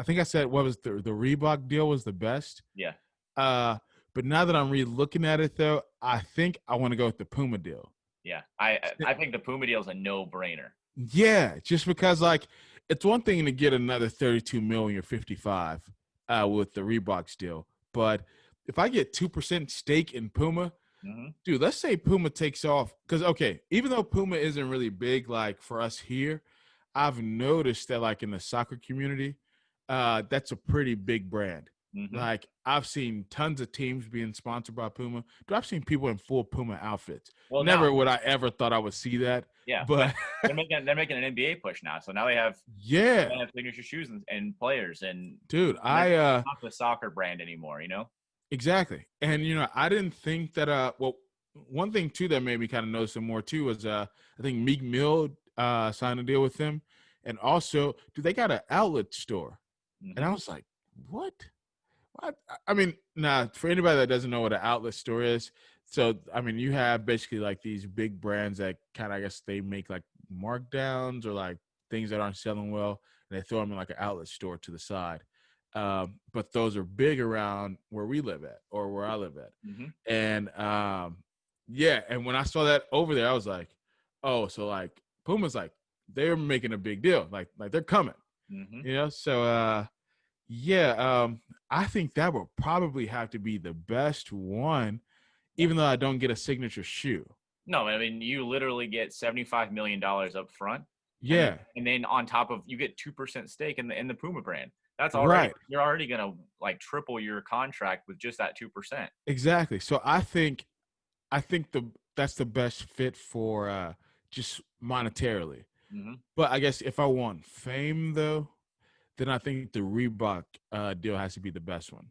think I said what was the Reebok deal was the best. Yeah, Uh, but now that I'm re-looking at it though, I think I want to go with the Puma deal. yeah. I think the Puma deal is a no brainer. Yeah, just because like it's one thing to get another 32 million or 55 with the Reeboks deal, but if I get 2% stake in Puma, Hmm. dude, let's say Puma takes off because okay, even though Puma isn't really big like for us here, I've noticed that like in the soccer community, that's a pretty big brand. Hmm. Like I've seen tons of teams being sponsored by Puma, but I've seen people in full Puma outfits. Well, now, Never would I ever thought I would see that, yeah, but but they're making an NBA push now. So now yeah, they have signature shoes and players, and dude, they're I not the soccer brand anymore. You know? exactly. And you know, I didn't think that well one thing too that made me kind of notice him more too was I think Meek Mill signed a deal with him. And also, dude, they got an outlet store. And I Hmm. was like, what? What? I mean, nah, for anybody that doesn't know what an outlet store is, so I mean, you have basically like these big brands that kind of, I guess, they make like markdowns or like things that aren't selling well, and they throw them in like an outlet store to the side. But those are big around where we live at or where I live at. Hmm. And yeah, and when I saw that over there, I was like, oh, so like Puma's like they're making a big deal, like they're coming, Hmm. you know. So yeah, I think that would probably have to be the best one, even though I don't get a signature shoe. No, I mean you literally get $75 million up front, Yeah, and then on top of you get 2% stake in the Puma brand. That's already right, you're already gonna like triple your contract with just that 2%. exactly. So I think that's the best fit for just monetarily. Hmm. But I guess if I want fame though, then I think the Reebok deal has to be the best one.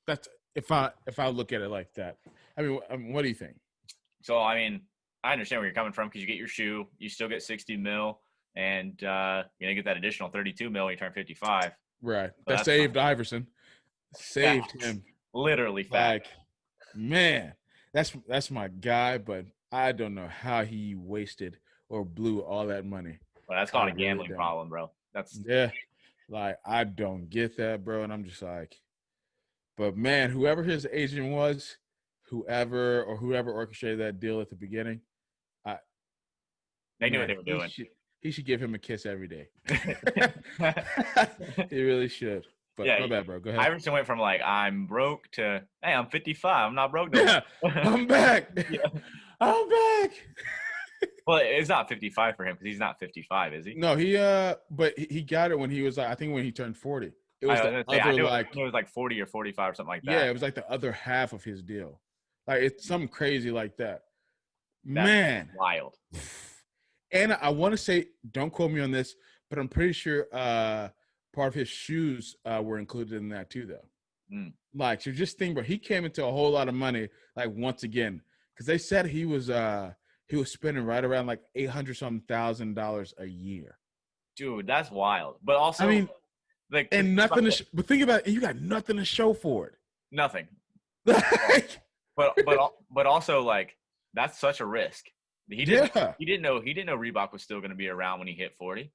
That's if I look at it like that. I mean, what do you think? So I mean, I understand where you're coming from because you get your shoe, you still get 60 mil, and you get that additional 32 mil when you turn 55. Right, So that that's fine. saved Iverson, saved Facts, him. literally facts. Like, man, that's my guy, but I don't know how he wasted or blew all that money. But that's I called a really gambling don't. problem, bro. That's Yeah, like I don't get that, bro. And I'm just like, but man, whoever his agent was, whoever orchestrated that deal at the beginning, I they knew what man, they were doing. he should give him a kiss every day. He really should. But Yeah, my bad, bro. Go ahead. Iverson went from like I'm broke to hey, I'm 55. I'm not broke no Yeah, more. I'm back. Yeah. I'm back. Well, it's not 55 for him because he's not 55, is he? No, but he got it when he was like, I think when he turned 40. It I was was the gonna say other I like, knew it was like 40 or 45 or something like yeah, that. it was like the other half of his deal. Like it's something crazy like that. That's Man. wild. And I want to say, don't quote me on this, but I'm pretty sure part of his shoes were included in that too, though. Mm. Like, so just think, bro, he came into a whole lot of money, like once again, because they said he was spending right around like $800,000 a year. Dude, that's wild. But also, I mean, like, and nothing but think about it, you got nothing to show for it. nothing. Like, But also, like, that's such a risk. He didn't. Yeah, He didn't know. He didn't know Reebok was still going to be around when he hit 40.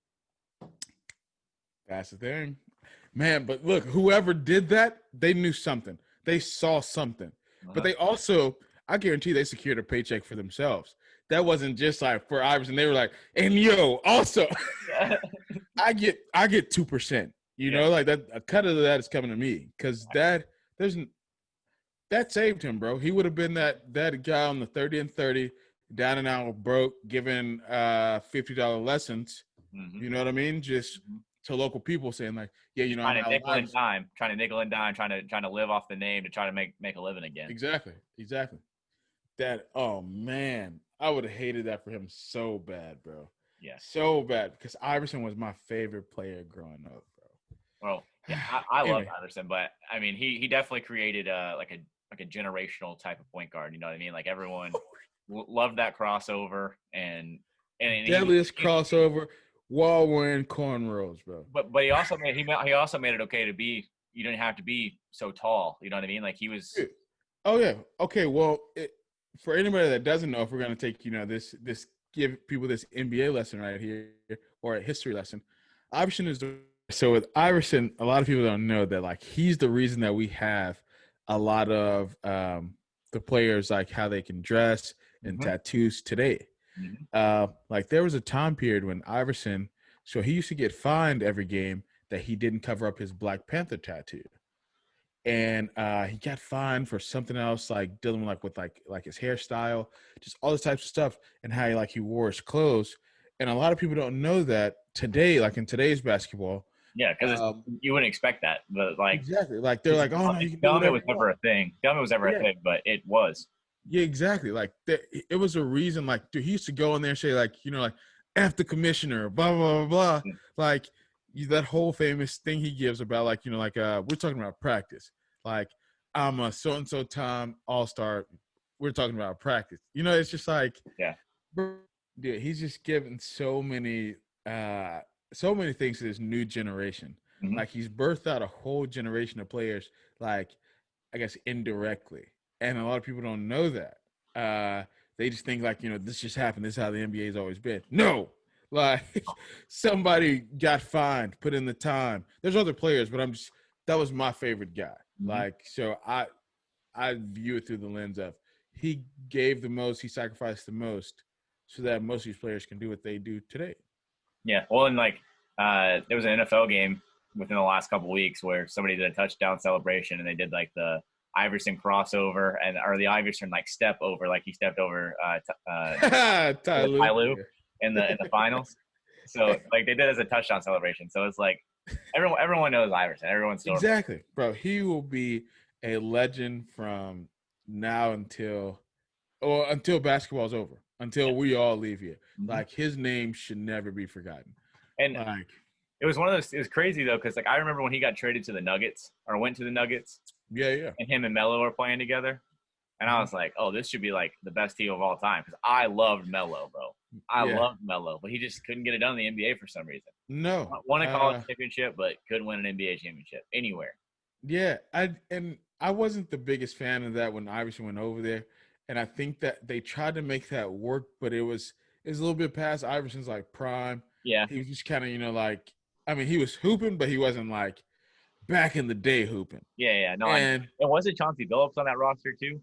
that's the thing, man. But look, whoever did that, they knew something. They saw something. But Uh-huh. they also, I guarantee, they secured a paycheck for themselves. That wasn't just like for Iverson. They were like, and yo, also, Yeah. I get 2%. You Yeah. know, like that. A cut of that is coming to me because that saved him, bro. He would have been that guy on the 30 and 30, down and out broke, giving $50 lessons. Mm-hmm. You know what I mean? Just Mm-hmm. to local people saying like, yeah, you know, I'm Trying to Allen nickel and Iverson. dime, trying to live off the name to try to make a living again. Exactly. That, oh man, I would have hated that for him so bad, bro. Yeah. So bad because Iverson was my favorite player growing up, Well, bro. yeah, I love Anyway, Iverson, but I mean, he definitely created like a generational type of point guard. You know what I mean? Like everyone loved that crossover, and deadliest crossover, wall wearing cornrows, bro. but he also made it okay to be. You didn't have to be so tall. You know what I mean? Like he was. Yeah. Oh yeah. Okay. Well, for anybody that doesn't know, if we're gonna take this give people this NBA lesson right here or a history lesson, Iverson is so with Iverson. A lot of people don't know that like he's the reason that we have a lot of the players like how they can dress and Mm-hmm. tattoos today. Mm-hmm. Like there was a time period when Iverson, so he used to get fined every game that he didn't cover up his Black Panther tattoo, and he got fined for something else, like dealing with his hairstyle, just all this types of stuff, and how he wore his clothes. And a lot of people don't know that today, like in today's basketball, Yeah, because you wouldn't expect that, but like exactly, like they're like, oh no, you can do Gummy whatever was you want. never a thing. Gummy was never a Yeah, thing, but it was. yeah, exactly. Like it was a reason. Like, dude, he used to go in there and say, like, you know, like, F the commissioner, blah blah blah blah. Yeah. Like that whole famous thing he gives about, like, you know, like we're talking about practice. Like, I'm a so and so time all-star. We're talking about practice. You know, it's just like, Yeah. bro, dude, he's just given so many things to this new generation. Mm-hmm. Like he's birthed out a whole generation of players, like I guess indirectly. And a lot of people don't know that. They just think like, you know, this just happened. This is how the NBA's always been. No, like somebody got fined, put in the time. There's other players, but that was my favorite guy. Mm-hmm. Like, so I view it through the lens of he gave the most, he sacrificed the most, so that most of these players can do what they do today. Yeah. Well, and like there was an NFL game within the last couple of weeks where somebody did a touchdown celebration and they did like the Iverson crossover or the Iverson like step over, like he stepped over Ty Lue. in the finals. So like they did it as a touchdown celebration. So it's like everyone knows Iverson. Everyone's still Exactly, bro. He will be a legend from now until basketball's over, until we all leave here. mm-hmm. Like his name should never be forgotten. And like it was one of those. It was crazy though, because like I remember when he got traded to the Nuggets or went to the Nuggets. Yeah. And him and Melo were playing together, and I was like, "Oh, this should be like the best team of all time." Because I loved Melo, bro. I loved Melo, but he just couldn't get it done in the NBA for some reason. No, Won a college championship, but couldn't win an NBA championship anywhere. Yeah, I wasn't the biggest fan of that when Iverson went over there, and I think that they tried to make that work, but it was a little bit past Iverson's like prime. Yeah, he was just kind of, you know, like, I mean, he was hooping, but he wasn't like back in the day hooping. Yeah. No, and wasn't Chauncey Billups on that roster too?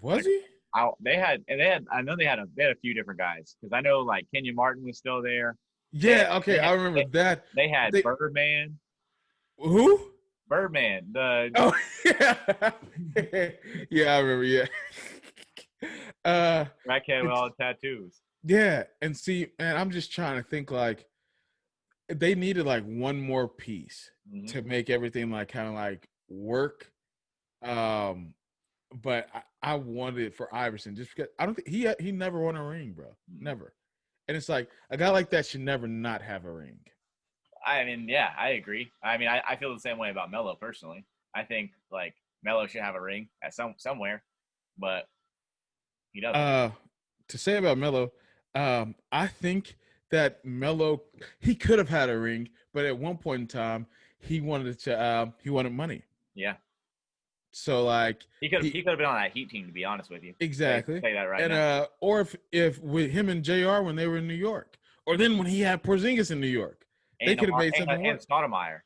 Was he? I know they had a few different guys because I know like Kenyon Martin was still there. Yeah, okay, I remember that. They had Birdman. Who? Birdman. Oh yeah, yeah, I remember. Yeah. Crackhead with all the tattoos. Yeah, and see, man, I'm just trying to think like they needed like one more piece to make everything like kind of like work. But I wanted it for Iverson just because I don't think he never won a ring, bro. Never. And it's like a guy like that should never not have a ring. I mean, yeah, I agree. I mean, I feel the same way about Melo personally. I think like Melo should have a ring at somewhere, but he doesn't. To say about Melo, I think that Melo, he could have had a ring, but at one point in time he wanted money. Yeah. So like He could have been on that Heat team, to be honest with you. exactly. Say that right And now. or if with him and JR when they were in New York, or then when he had Porzingis in New York, they could have made something work. And Stoudemire.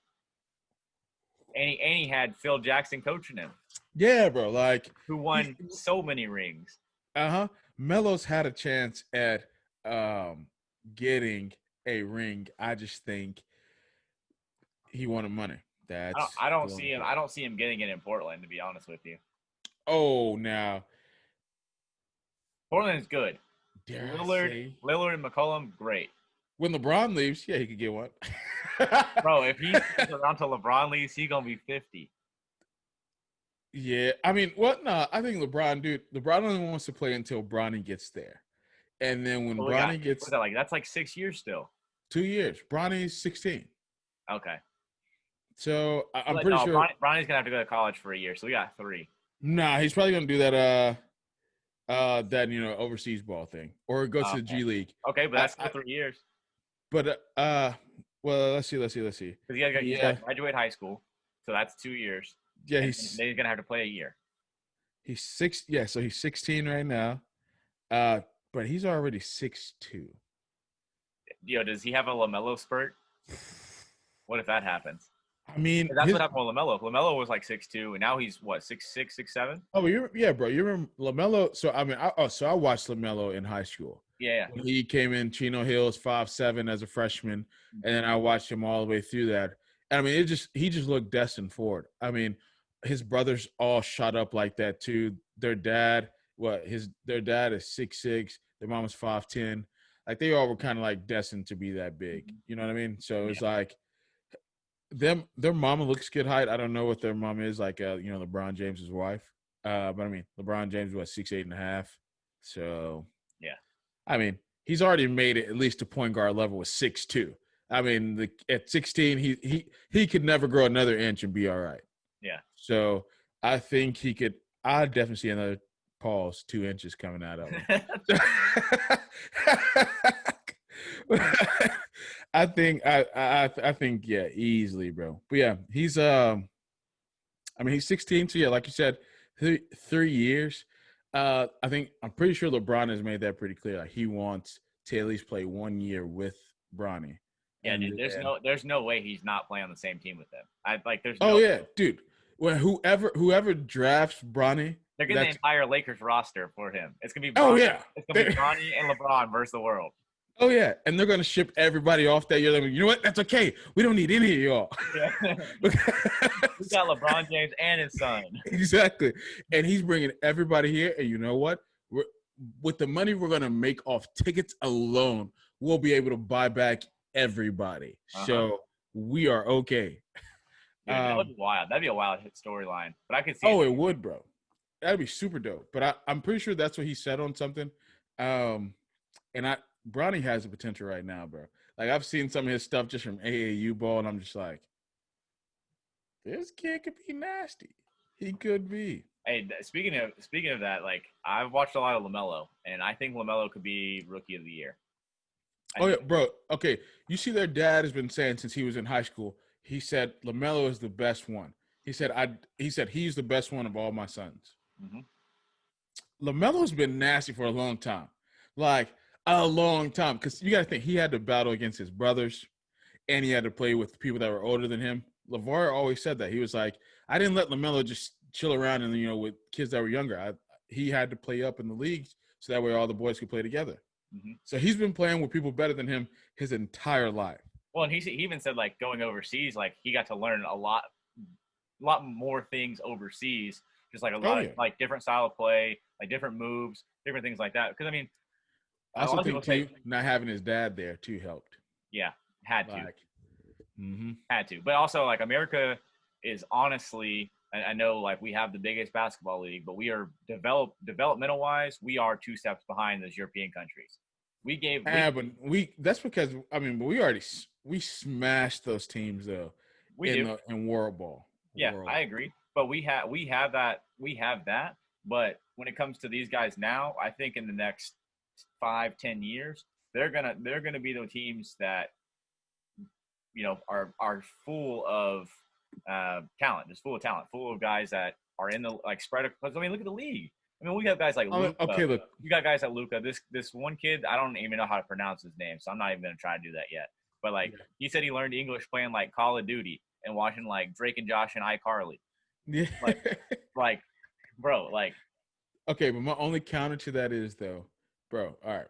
And he had Phil Jackson coaching him, Yeah, bro. Like who won so many rings. Melo's had a chance at getting a ring. I just think he wanted money. That's I don't see him. I don't see him getting it in Portland, to be honest with you. Oh, now Portland is good. Lillard and McCollum, great. When LeBron leaves, yeah, he could get one. Bro, if he sticks around till LeBron leaves, he's gonna be 50. Yeah, I mean, what? No, I think LeBron only wants to play until Bronny gets there, and then when Bronny gets that's like 6 years still. 2 years. Bronny's 16. Okay. So I'm pretty sure Bronny's gonna have to go to college for a year, so we got 3. Nah, he's probably gonna do that. That overseas ball thing, or go to the G League. Okay, but that's still 3 years. But well, let's see. Because he's got to graduate high school, so that's 2 years. Yeah, then he's gonna have to play a year. He's 6. Yeah, so he's 16 right now. But he's already 6'2". Does he have a LaMelo spurt? What if that happens? I mean, that's what happened with LaMelo. LaMelo was like 6'2", and now he's what, 6'6", 6'7"? Oh, bro. You remember LaMelo? So I mean, I watched LaMelo in high school. Yeah. When he came in Chino Hills 5'7" as a freshman, and then I watched him all the way through that. And I mean, he just looked destined for it. I mean, his brothers all shot up like that too. Their dad is 6'6", their mom was 5'10". Like they all were kind of like destined to be that big. You know what I mean? So it's like their mama looks good height. I don't know what their mom is like. LeBron James's wife. But I mean, LeBron James was 6'8.5". So yeah, I mean, he's already made it at least to point guard level with 6'2". I mean, at 16, he could never grow another inch and be all right. Yeah. So I think he could. I definitely see another 2 inches coming out of him. I think yeah, easily, bro. But yeah, he's 16, so yeah, like you said, 3 years. I'm pretty sure LeBron has made that pretty clear. Like he wants to at least play 1 year with Bronny. Yeah, dude, there's no way he's not playing on the same team with them. Dude. Well, whoever drafts Bronny, they're getting the entire Lakers roster for him. It's gonna be it's gonna be Bronny and LeBron versus the world. Oh yeah, and they're gonna ship everybody off that year. You know what? That's okay. We don't need any of y'all. Yeah. We got LeBron James and his son. Exactly, and he's bringing everybody here. And you know what? With the money we're gonna make off tickets alone, we'll be able to buy back everybody. So we are okay. Dude, that would be wild. That'd be a wild hit storyline. But I could see. Oh, it would, bro. That'd be super dope. But I'm pretty sure that's what he said on something. And Bronny has the potential right now, bro. Like I've seen some of his stuff just from AAU ball, and I'm just like, this kid could be nasty. He could be. Hey, speaking of that, like I've watched a lot of LaMelo, and I think LaMelo could be Rookie of the Year. Yeah, bro. Okay, you see, their dad has been saying since he was in high school. He said LaMelo is the best one. He said he's the best one of all my sons. Mm-hmm. LaMelo's been nasty for a long time, like a long time. Because you got to think he had to battle against his brothers, and he had to play with people that were older than him. LeVar always said that. He was like, I didn't let LaMelo just chill around and with kids that were younger. He had to play up in the leagues so that way all the boys could play together. Mm-hmm. So he's been playing with people better than him his entire life. Well, and he even said like going overseas, like he got to learn a lot more things overseas, just like a lot of like different style of play, like different moves, different things like that. Because I mean, I also think too, not having his dad there too helped. Yeah, had to. But also like America is honestly, I know like we have the biggest basketball league, but we are developmental wise, we are 2 steps behind those European countries. That's because we smashed those teams though. In world ball. Yeah, I agree. But we have that. But when it comes to these guys now, I think in the next 5-10 years, they're gonna be the teams that are full of talent, just full of talent, full of guys that are in the like spread. Because I mean, look at the league. I mean, we got guys like Luca. Okay, look. You got guys like Luca. This one kid, I don't even know how to pronounce his name, so I'm not even gonna try to do that yet. But like, he said he learned English playing like Call of Duty and watching like Drake and Josh and iCarly. Yeah. Like, bro, like. Okay, but my only counter to that is though, bro. All right,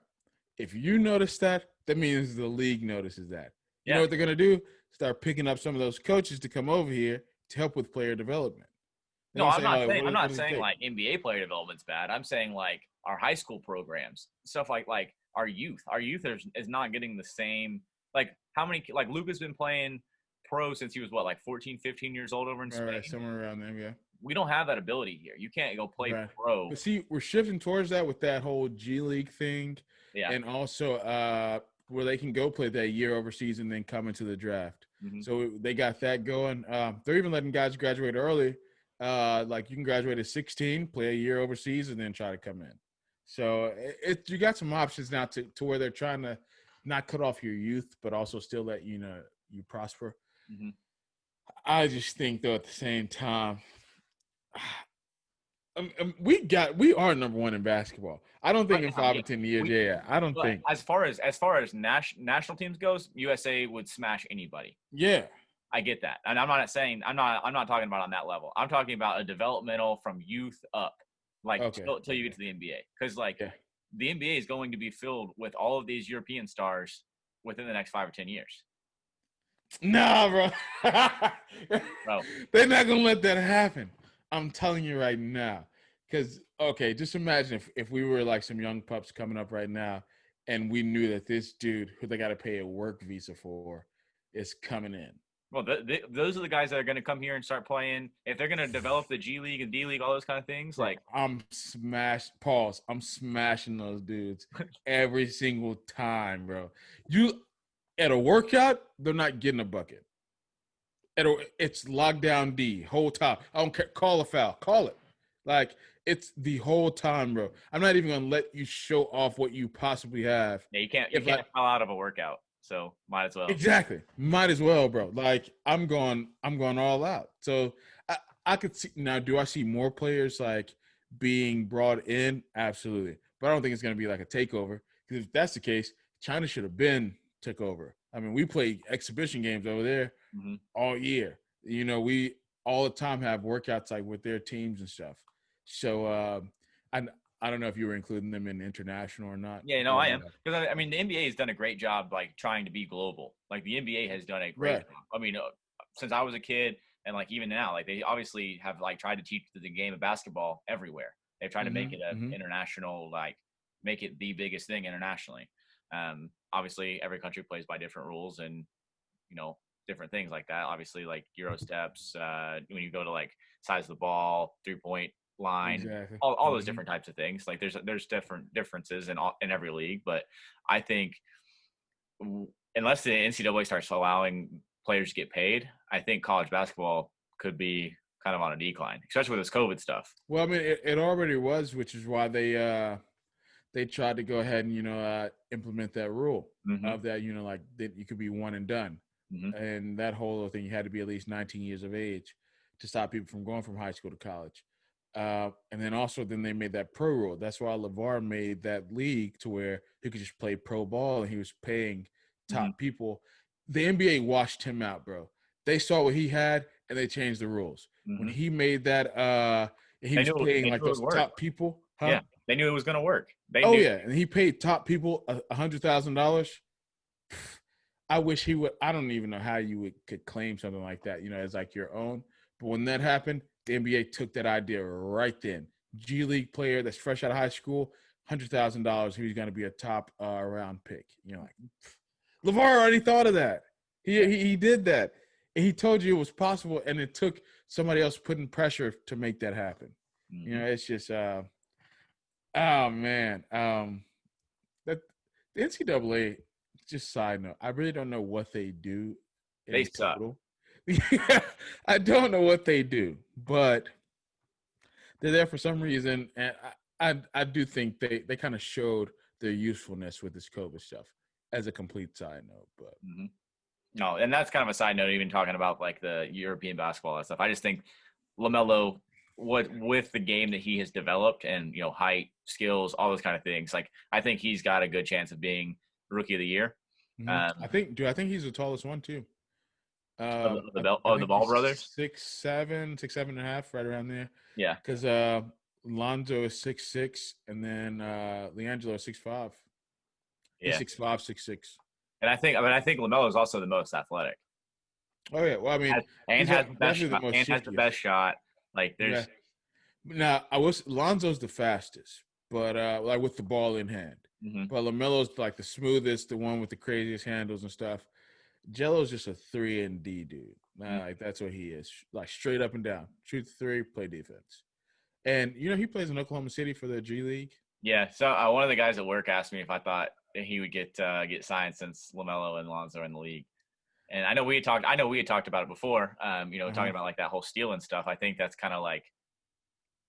if you notice that, that means the league notices that. You know what they're gonna do? Start picking up some of those coaches to come over here to help with player development. No, I'm not saying I'm not saying like NBA player development's bad. I'm saying like our high school programs, stuff like our youth. Our youth is not getting the same. Like how many like Luka's been playing pro since he was what, like 14, 15 years old over in Spain. Right, somewhere around there, yeah. We don't have that ability here. You can't go play pro. But see, we're shifting towards that with that whole G League thing. Yeah. And also where they can go play that year overseas and then come into the draft. Mm-hmm. So they got that going. They're even letting guys graduate early. Like you can graduate at 16, play a year overseas, and then try to come in. So you got some options now to where they're trying to not cut off your youth, but also still let you prosper. Mm-hmm. I just think though at the same time, we are number one in basketball. I don't think in 5 or 10 years. I don't think as far as national teams goes, USA would smash anybody. Yeah, I get that, and I'm not talking about on that level. I'm talking about a developmental from youth up, like till you get to the NBA, because the NBA is going to be filled with all of these European stars within the next 5 or 10 years. Nah, bro. Bro. They're not gonna let that happen. I'm telling you right now. Because just imagine if we were like some young pups coming up right now, and we knew that this dude who they got to pay a work visa for is coming in. Well, those are the guys that are going to come here and start playing. If they're going to develop the G League and D League, all those kind of things, bro, I'm smashing those dudes every single time, bro. You at a workout, they're not getting a bucket. It's lockdown D whole time. I don't care. Call a foul. Call it. Like it's the whole time, bro. I'm not even gonna let you show off what you possibly have. Yeah, you can't fall out of a workout. So might as well. Exactly. Might as well, bro. Like I'm going all out. So I could see now. Do I see more players like being brought in? Absolutely. But I don't think it's going to be like a takeover. Because if that's the case, China should have been took over. I mean, we play exhibition games over there all year. We all the time have workouts like with their teams and stuff. So I don't know if you were including them in international or not. Yeah, no, I am. Because, I mean, the NBA has done a great job, like, trying to be global. Like, the NBA has done a great job. I mean, since I was a kid and, like, even now, like, they obviously have, like, tried to teach the game of basketball everywhere. They've tried to make it an international, like, make it the biggest thing internationally. Obviously, every country plays by different rules and, different things like that. Obviously, like, Euro steps, when you go to, like, size of the ball, 3-point line, exactly. all those different types of things. Like there's different differences in every league, but I think unless the NCAA starts allowing players to get paid, I think college basketball could be kind of on a decline, especially with this COVID stuff. Well, I mean, it already was, which is why they tried to go ahead and implement that rule of that like that you could be one and done, and that whole thing you had to be at least 19 years of age to stop people from going from high school to college. And then they made that pro rule. That's why LeVar made that league to where he could just play pro ball and he was paying top people. The NBA washed him out, bro. They saw what he had and they changed the rules. When he made that, he was paying like those top people. Huh? Yeah, they knew it was going to work. And he paid top people $100,000. I wish he would. I don't even know how you could claim something like that, as like your own. But when that happened, the NBA took that idea right then. G League player that's fresh out of high school, $100,000. He was going to be a top round pick. Like LeVar already thought of that. He did that, and he told you it was possible. And it took somebody else putting pressure to make that happen. It's just, oh man, that the NCAA. Just side note, I really don't know what they do. They suck. Yeah, I don't know what they do, but they're there for some reason, and I do think they kind of showed their usefulness with this COVID stuff as a complete side note. But No, and that's kind of a side note. Even talking about like the European basketball and stuff, I just think Lamelo, what with the game that he has developed and height, skills, all those kind of things, like I think he's got a good chance of being Rookie of the Year. I think, dude, I think he's the tallest one too. I The think Ball he's brothers. 6'7", 6'7.5", right around there. Yeah, Because Lonzo is 6'6", and then LiAngelo is 6'5". He's yeah, 6'5", 6'6". and I think Lamelo is also the most athletic. Oh yeah, well I mean And he's has the best definitely the shot. most And has the shiftiest. best shot. Like Yeah. there's Now Lonzo's the fastest, but like with the ball in hand. mhm. But LaMelo's like the smoothest, the one with the craziest handles and stuff. Jello's just a 3-and-D dude. Mhm. Like that's what he is. Like straight up and down. Shoot the three, play defense. And he plays in Oklahoma City for the G League. Yeah. So one of the guys at work asked me if I thought that he would get signed since Lamelo and Lonzo are in the league. And I know we had talked about it before. Talking Uh-huh. about like that whole stealing stuff. I think that's kind of like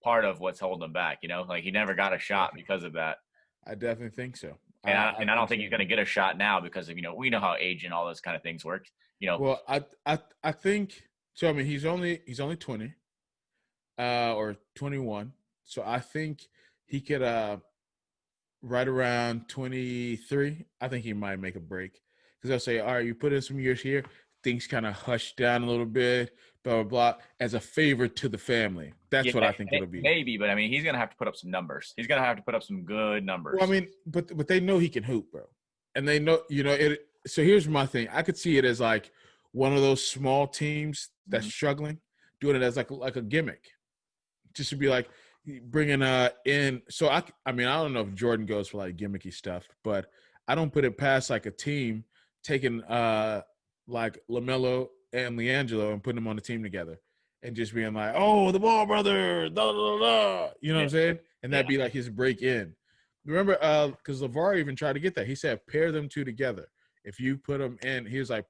part of what's holding him back. Like he never got a shot Definitely. because of that. I definitely think so. And I don't think think so. he's going to get a shot now because of we know how age and all those kind of things work. Well, I think so. I mean, he's only 20, or 21. So I think he could right around 23. I think he might make a break because they'll say, all right, you put in some years here, things kind of hush down a little bit, blah blah blah, as a favor to the family. That's Yeah, what I think it'll be. maybe, but I mean, he's going to have to put up some numbers. He's going to have to put up some good Well, I numbers. mean, but they know he can hoop, bro, and they know it. So here's my thing: I could see it as like one of those small teams that's Mhm. struggling, doing it as like a gimmick, just to be like bringing in. So I mean, I don't know if Jordan goes for like gimmicky stuff, but I don't put it past like a team taking like LaMelo and LiAngelo and putting them on the team together and just being like, oh, the Ball brothers, da, da, da, da. You know what Yeah, I'm saying? And yeah, that'd be like his break in. Remember, because LeVar even tried to get that. He said, pair them two together. If you put them in, he said,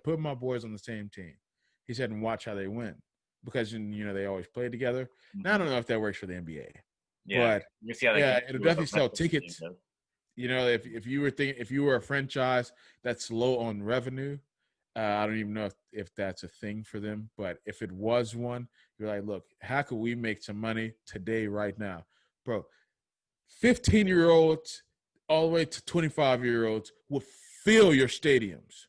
put my boys on the same team. He said, and watch how they win because they always play together. Now I mhm. don't know if that works for the NBA, Yeah. but You can see how they yeah, can it'll do a definitely sell rental scheme, tickets. though. If you were a franchise that's low on revenue, I don't even know if that's a thing for them. But if it was one, you're like, look, how could we make some money today, right now, bro? 15-year-olds all the way to 25-year-olds will fill your stadiums.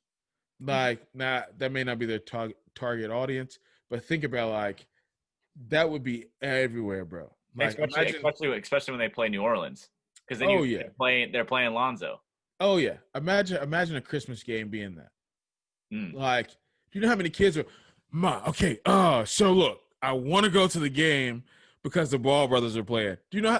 Mhm. Like, now that may not be their target audience, but think about like that would be everywhere, bro. Like, Especially, imagine. especially when they play New Orleans, because then Oh yeah, they're playing Lonzo. oh yeah. Imagine a Christmas game being that. Mm. Like, do you know how many kids are? Ma, okay. So look, I want to go to the game because the Ball brothers are playing. Do you know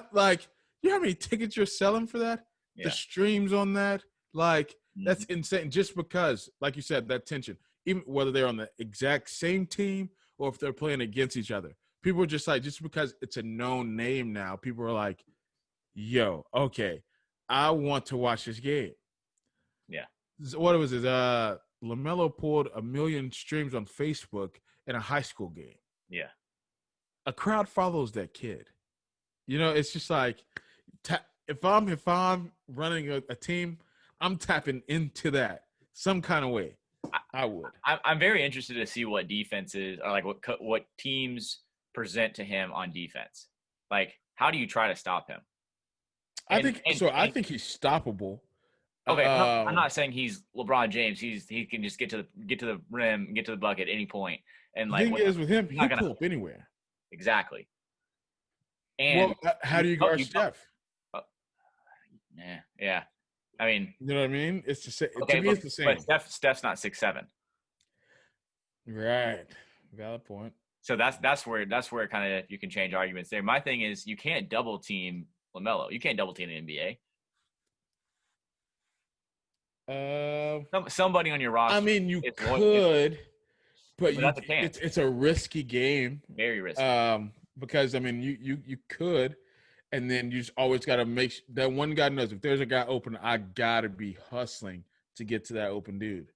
you know how many tickets you're selling for that? The Yeah. streams on that, like that's Hmm. insane. Just because, like you said, that tension, even whether they're on the exact same team or if they're playing against each other, people are just like, just because it's a known name now, people are like, yo, okay, I want to watch this game. Yeah. What was it? LaMelo pulled 1 million streams on Facebook in a high school game. Yeah. A crowd follows that kid. It's just like if I'm running a team, I'm tapping into that some kind of way. I would. I'm very interested to see what defenses or like what teams present to him on defense. Like, how do you try to stop him? I And think and, so. I and think he's stoppable. okay, I'm Um, not saying he's LeBron James. He can just get to the rim, get to the bucket at any point, and the like thing is, with him, he's not he'll gonna pull up anywhere. exactly. And Well, how do you guard you Steph? uh, yeah. I mean, You know what I mean? It's the same. To okay, me, but it's the but same. Steph's not 6'7". Right. Valid point. So that's where it kind of you can change arguments there. My thing is you can't double team Lamelo. You can't double team the NBA. Uh, Somebody on your I roster mean, you is could, but but that's a chance. it's a risky game. Very risky. Because I mean, you could, and then you just always got to make that one guy knows if there's a guy open, I gotta be hustling to get to that open dude.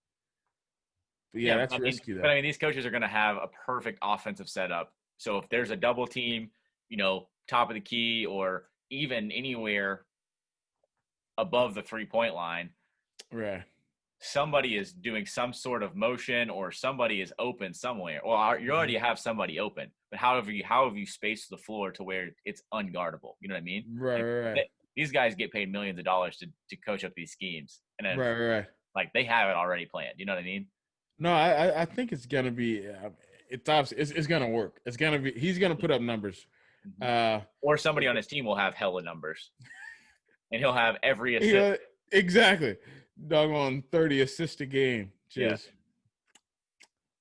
But yeah, Yeah, that's risky but though. I mean these coaches are going to have a perfect offensive setup. So if there's a double team, top of the key or even anywhere above the 3-point line, Right. somebody is doing some sort of motion or somebody is open somewhere. Well, you already have somebody open, but how have you spaced the floor to where it's unguardable? You know what I mean? Right, Like right, right. these guys get paid millions of dollars to coach up these schemes, and then Right, right, right. like they have it already planned. You know what I mean? No, I think it's gonna be. It's obviously it's gonna work. It's gonna be. He's gonna put up numbers. Mhm. Uh, Or somebody on his team will have hella numbers, and he'll have every assist. yeah, exactly. Doggone 30 assists a game. Yeah. Just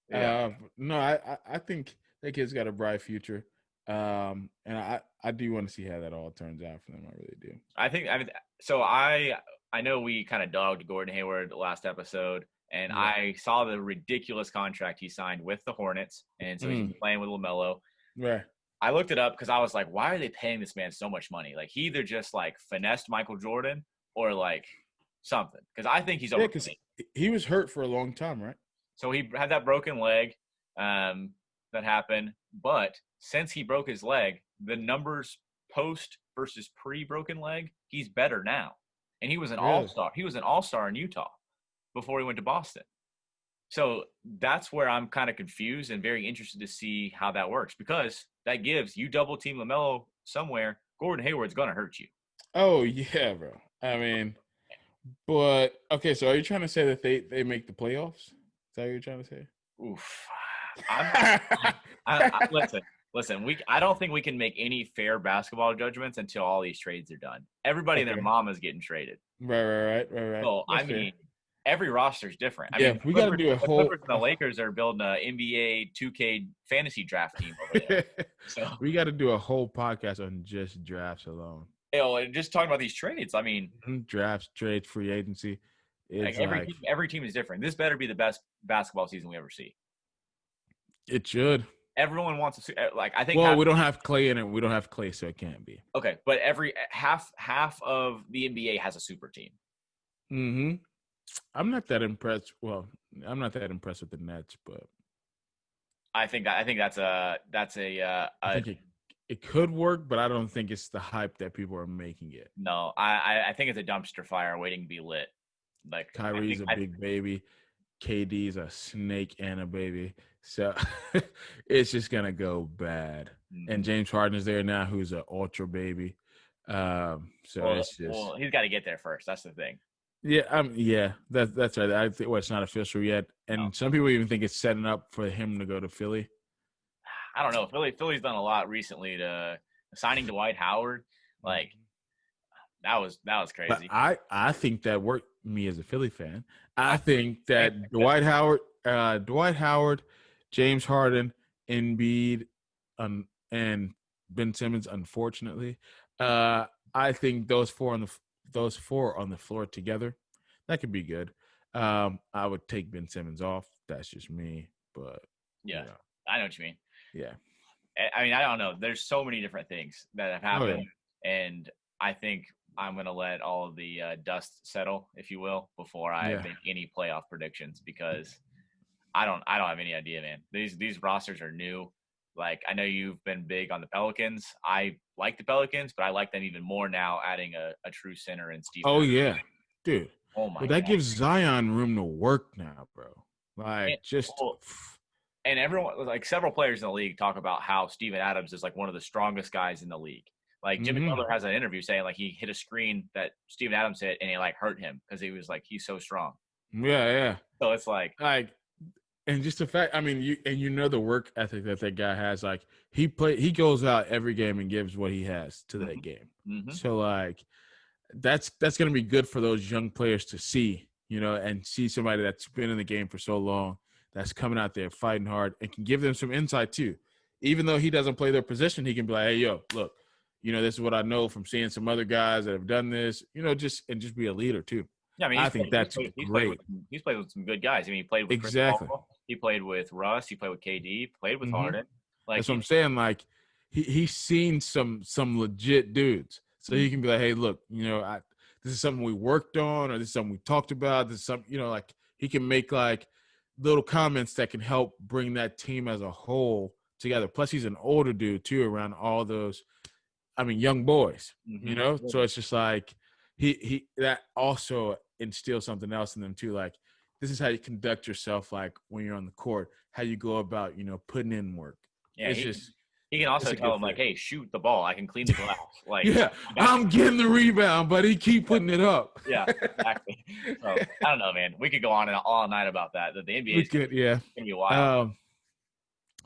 Yeah. no, I think that kid's got a bright future. And I do want to see how that all turns out for them. I really do. I mean, so I know we kind of dogged Gordon Hayward last episode, and Yeah. I saw the ridiculous contract he signed with the Hornets, and so he's playing with LaMelo. Right. I looked it up because I was like, why are they paying this man so much money? Like he either just like finessed Michael Jordan or like something. Because I think he's Yeah, overpaid. because he was hurt for a long time, right? So he had that broken leg that happened, but since he broke his leg, the numbers post versus pre-broken leg, he's better now. And he was an Really? all-star. He was an all-star in Utah before he went to Boston. So that's where I'm kind of confused and very interested to see how that works, because that gives you double team LaMelo somewhere, Gordon Hayward's gonna hurt you. Oh yeah, bro. I mean, but okay. So are you trying to say that they make the playoffs? Is that what you're trying to say? Oof. Listen. I don't think we can make any fair basketball judgments until all these trades are done. Everybody and their mom is getting traded. Right. So That's I mean, every roster is different. I mean, we got to do a the whole. Clippers and the Lakers are building a NBA 2K fantasy draft team over there. So we got to do a whole podcast on just drafts alone. and just talking about these trades. I mean, drafts, trades, free agency. It's like every team is different. This better be the best basketball season we ever see. It should. Everyone wants to like. I think. Well, we don't have Clay in it. We don't have Clay, so it can't be. Okay, but every half of the NBA has a super team. Mm-hmm. I'm not that impressed. Well, I'm not that impressed with the Nets, but I think that's a. I think it could work, but I don't think it's the hype that people are making it. No, I think it's a dumpster fire waiting to be lit. Like Kyrie's a big baby, KD's a snake and a baby, so it's just gonna go bad. Mm-hmm. And James Harden is there now, who's an ultra baby. It's just he's got to get there first. That's the thing. Yeah, that's right. I think it's not official yet, and some people even think it's setting up for him to go to Philly. I don't know. Philly's done a lot recently to signing Dwight Howard. Like that was crazy. But I think that worked. Me as a Philly fan, I think that Dwight Howard, James Harden, Embiid, and Ben Simmons. Unfortunately, I think those four on the floor together, that could be good. I would take Ben Simmons off. That's just me, but yeah, I know what you mean. Yeah, I mean, I don't know. There's so many different things that have happened, and I think I'm going to let all of the dust settle, if you will, before I make any playoff predictions, because I don't have any idea, man. These rosters are new. Like, I know you've been big on the Pelicans. I like the Pelicans, but I like them even more now, adding a true center in Steve. Oh, yeah. Dude. Oh, my God. That gives Zion room to work now, bro. Like, and everyone, like several players in the league talk about how Steven Adams is like one of the strongest guys in the league. Like Jimmy Butler has an interview saying like he hit a screen that Steven Adams hit and it like hurt him because he was like, he's so strong. Yeah. So it's like, and just the fact, I mean, you know the work ethic that guy has. Like he goes out every game and gives what he has to that game. Mm-hmm. So like that's gonna be good for those young players to see, and see somebody that's been in the game for so long, that's coming out there fighting hard and can give them some insight too. Even though he doesn't play their position, he can be like, hey, yo, look. This is what I know from seeing some other guys that have done this, just be a leader too. Yeah, I mean, I think that's great. He's played with some good guys. I mean, he played with Chris Paul, he played with Russ, he played with KD, played with Harden. Like that's what I'm saying. Like he's seen some legit dudes, so he can be like, hey, look, this is something we worked on, or this is something we talked about. This is something, like he can make like little comments that can help bring that team as a whole together. Plus, he's an older dude too, around all those. I mean, young boys, so it's just like he that also instills something else in them too. Like this is how you conduct yourself, like when you're on the court, how you go about, putting in work. Yeah, It's just, he can it's also a tell good him like, fit. hey, shoot the ball. I can clean the glass. Like, Yeah, I got you. I'm getting the rebound, but he keep putting it up. Yeah, exactly. So I don't know, man. We could go on and all night about that. The NBA We is could, yeah. gonna be wild. Um,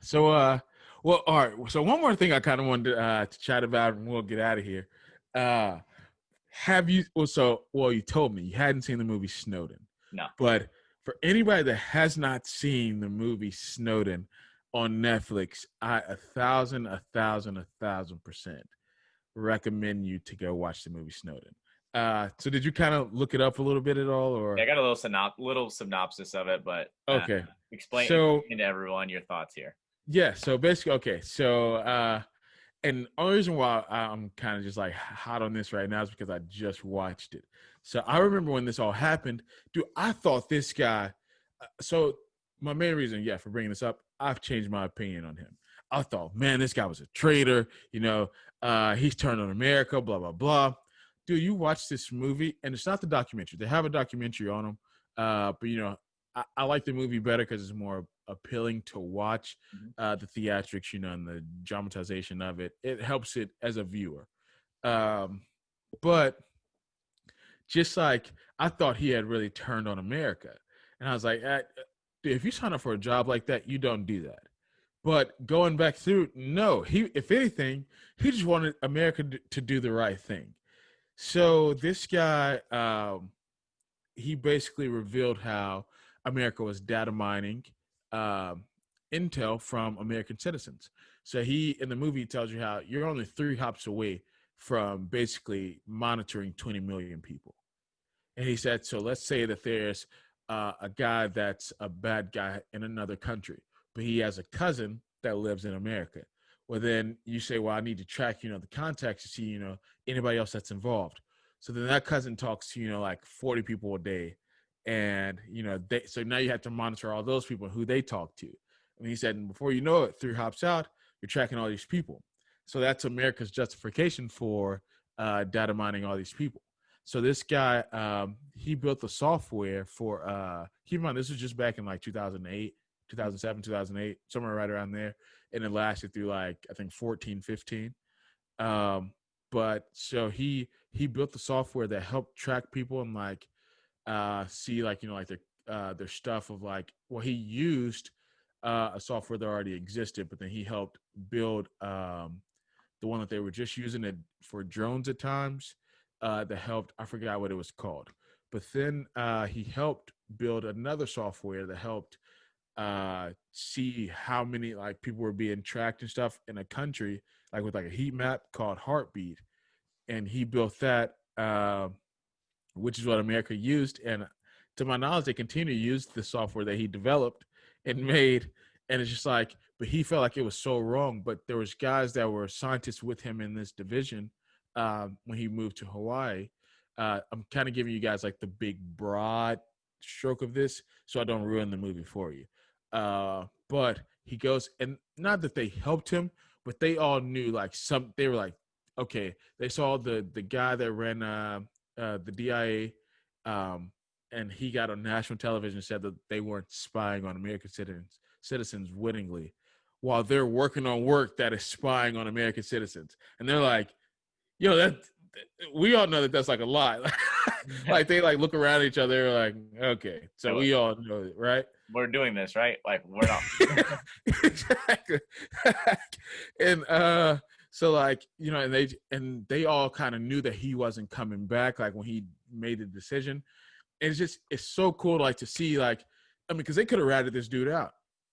so, well, all right. So one more thing I kind of wanted to chat about, and we'll get out of here. Have you? Well, you told me you hadn't seen the movie Snowden, No. but for anybody that has not seen the movie Snowden on Netflix, I 1,000% recommend you to go watch the movie Snowden. So did you kind of look it up a little bit at all, Yeah, or? I got a little synopsis of it, but Okay, explain so to everyone your thoughts here. yeah, so basically, okay, so and the only reason why I'm kind of just like hot on this right now is because I just watched it. So I remember when this all happened, dude. I thought this guy. So my main reason, yeah, for bringing this up, I've changed my opinion on him. I thought, man, this guy was a traitor. He's turned on America. Blah blah blah. Dude, you watch this movie, and it's not the documentary. They have a documentary on him, but I like the movie better because it's more appealing to watch. The theatrics, and the dramatization of it. It helps it as a viewer. But just like I thought he had really turned on America. And I was like, dude, if you sign up for a job like that, you don't do that. But going back through, no, if anything, he just wanted America to do the right thing. So this guy, he basically revealed how America was data mining intel from American citizens. So he, in the movie, tells you how you're only 3 hops away from basically monitoring 20 million people. And he said, so let's say that there's a guy that's a bad guy in another country, but he has a cousin that lives in America. Well, then you say, well, I need to track, the contacts to see, anybody else that's involved. So then that cousin talks to, like 40 people a day. And, so now you have to monitor all those people and who they talk to. And he said, and before you know it, 3 hops out, you're tracking all these people. So that's America's justification for data mining all these people. So this guy, he built the software for, keep in mind, this was just back in like 2008, 2007, 2008, somewhere right around there. And it lasted through like, I think 14, 15. But so he built the software that helped track people and like, see like, like their stuff of like, well, he used a software that already existed, but then he helped build the one that they were just using it for drones at times. That helped, I forgot what it was called, but then he helped build another software that helped see how many like people were being tracked and stuff in a country, like with like a heat map called Heartbeat. And he built that, which is what America used. And to my knowledge, they continue to use the software that he developed and made. And it's just like, but he felt like it was so wrong. But there was guys that were scientists with him in this division when he moved to Hawaii. I'm kind of giving you guys like the big broad stroke of this, so I don't ruin the movie for you. But he goes, and not that they helped him, but they all knew like they were like, okay, they saw the guy that ran the DIA, and he got on national television and said that they weren't spying on American citizens wittingly, while they're working on work that is spying on American citizens. And they're like, yo, that we all know that that's like a lie. Like they like look around at each other like, okay, so we all know it, right? We're doing this, right? Like we're not. Exactly. And so like, and they all kind of knew that he wasn't coming back, like when he made the decision. And it's so cool like to see like, I mean, because they could have ratted this dude out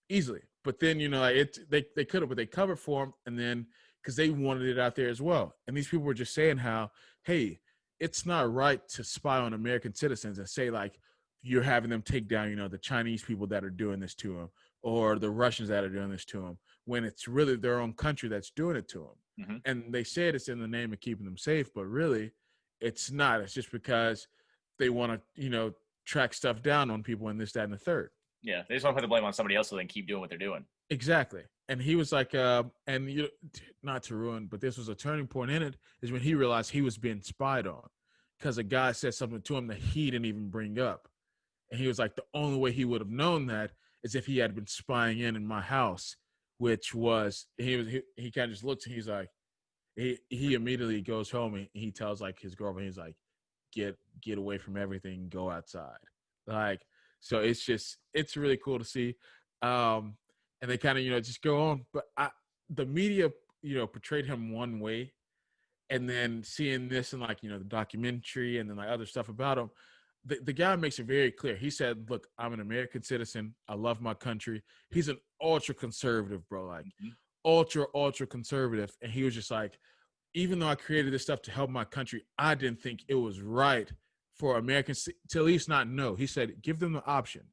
easily. But then, like they could have, but they covered for him, and then because they wanted it out there as well. And these people were just saying how, hey, it's not right to spy on American citizens and say like you're having them take down, the Chinese people that are doing this to them or the Russians that are doing this to them, when it's really their own country that's doing it to them. Mm-hmm. And they said it's in the name of keeping them safe, but really it's not. It's just because they want to, track stuff down on people and this, that, and the third. Yeah, they just want to put the blame on somebody else so they can keep doing what they're doing. Exactly. And he was like, and not to ruin, but this was a turning point in it, is when he realized he was being spied on because a guy said something to him that he didn't even bring up. And he was like, the only way he would have known that is if he had been spying in my house, which was he kind of just looks and he's like, he immediately goes home and he tells like his girlfriend, he's like, get away from everything, go outside. Like, so it's really cool to see. And they kind of, just go on. But the media, portrayed him one way. And then seeing this and like, the documentary and then like other stuff about him, the guy makes it very clear. He said, look, I'm an American citizen. I love my country. He's an ultra conservative, bro. Like ultra conservative. And he was just like, even though I created this stuff to help my country, I didn't think it was right for Americans to at least not know. He said, give them the option.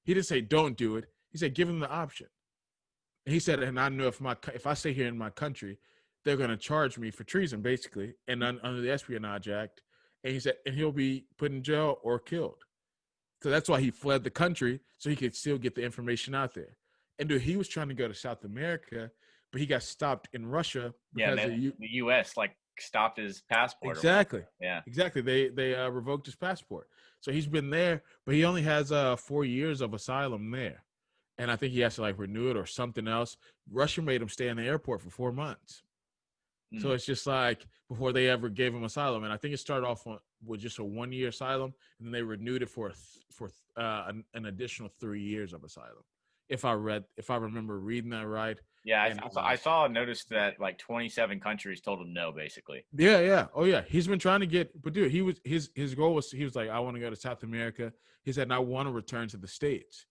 He didn't say don't do it. He said, give them the option. And he said, and I know if I stay here in my country, they're going to charge me for treason, basically, and under the Espionage Act. And he said, and he'll be put in jail or killed. So that's why he fled the country, so he could still get the information out there. And dude, he was trying to go to South America, but he got stopped in Russia because the U.S. like stopped his passport. Exactly. Yeah. Exactly. They revoked his passport, so he's been there, but he only has 4 years of asylum there, and I think he has to like renew it or something else. Russia made him stay in the airport for 4 months. So it's just like before they ever gave him asylum, and I think it started off with just a 1 year asylum, and then they renewed it for an additional 3 years of asylum. If I remember reading that right. Yeah, I noticed that like 27 countries told him no, basically. Yeah. Oh yeah, he's been trying to get, but dude, his goal was he was like, I want to go to South America. He said, and I want to return to the States.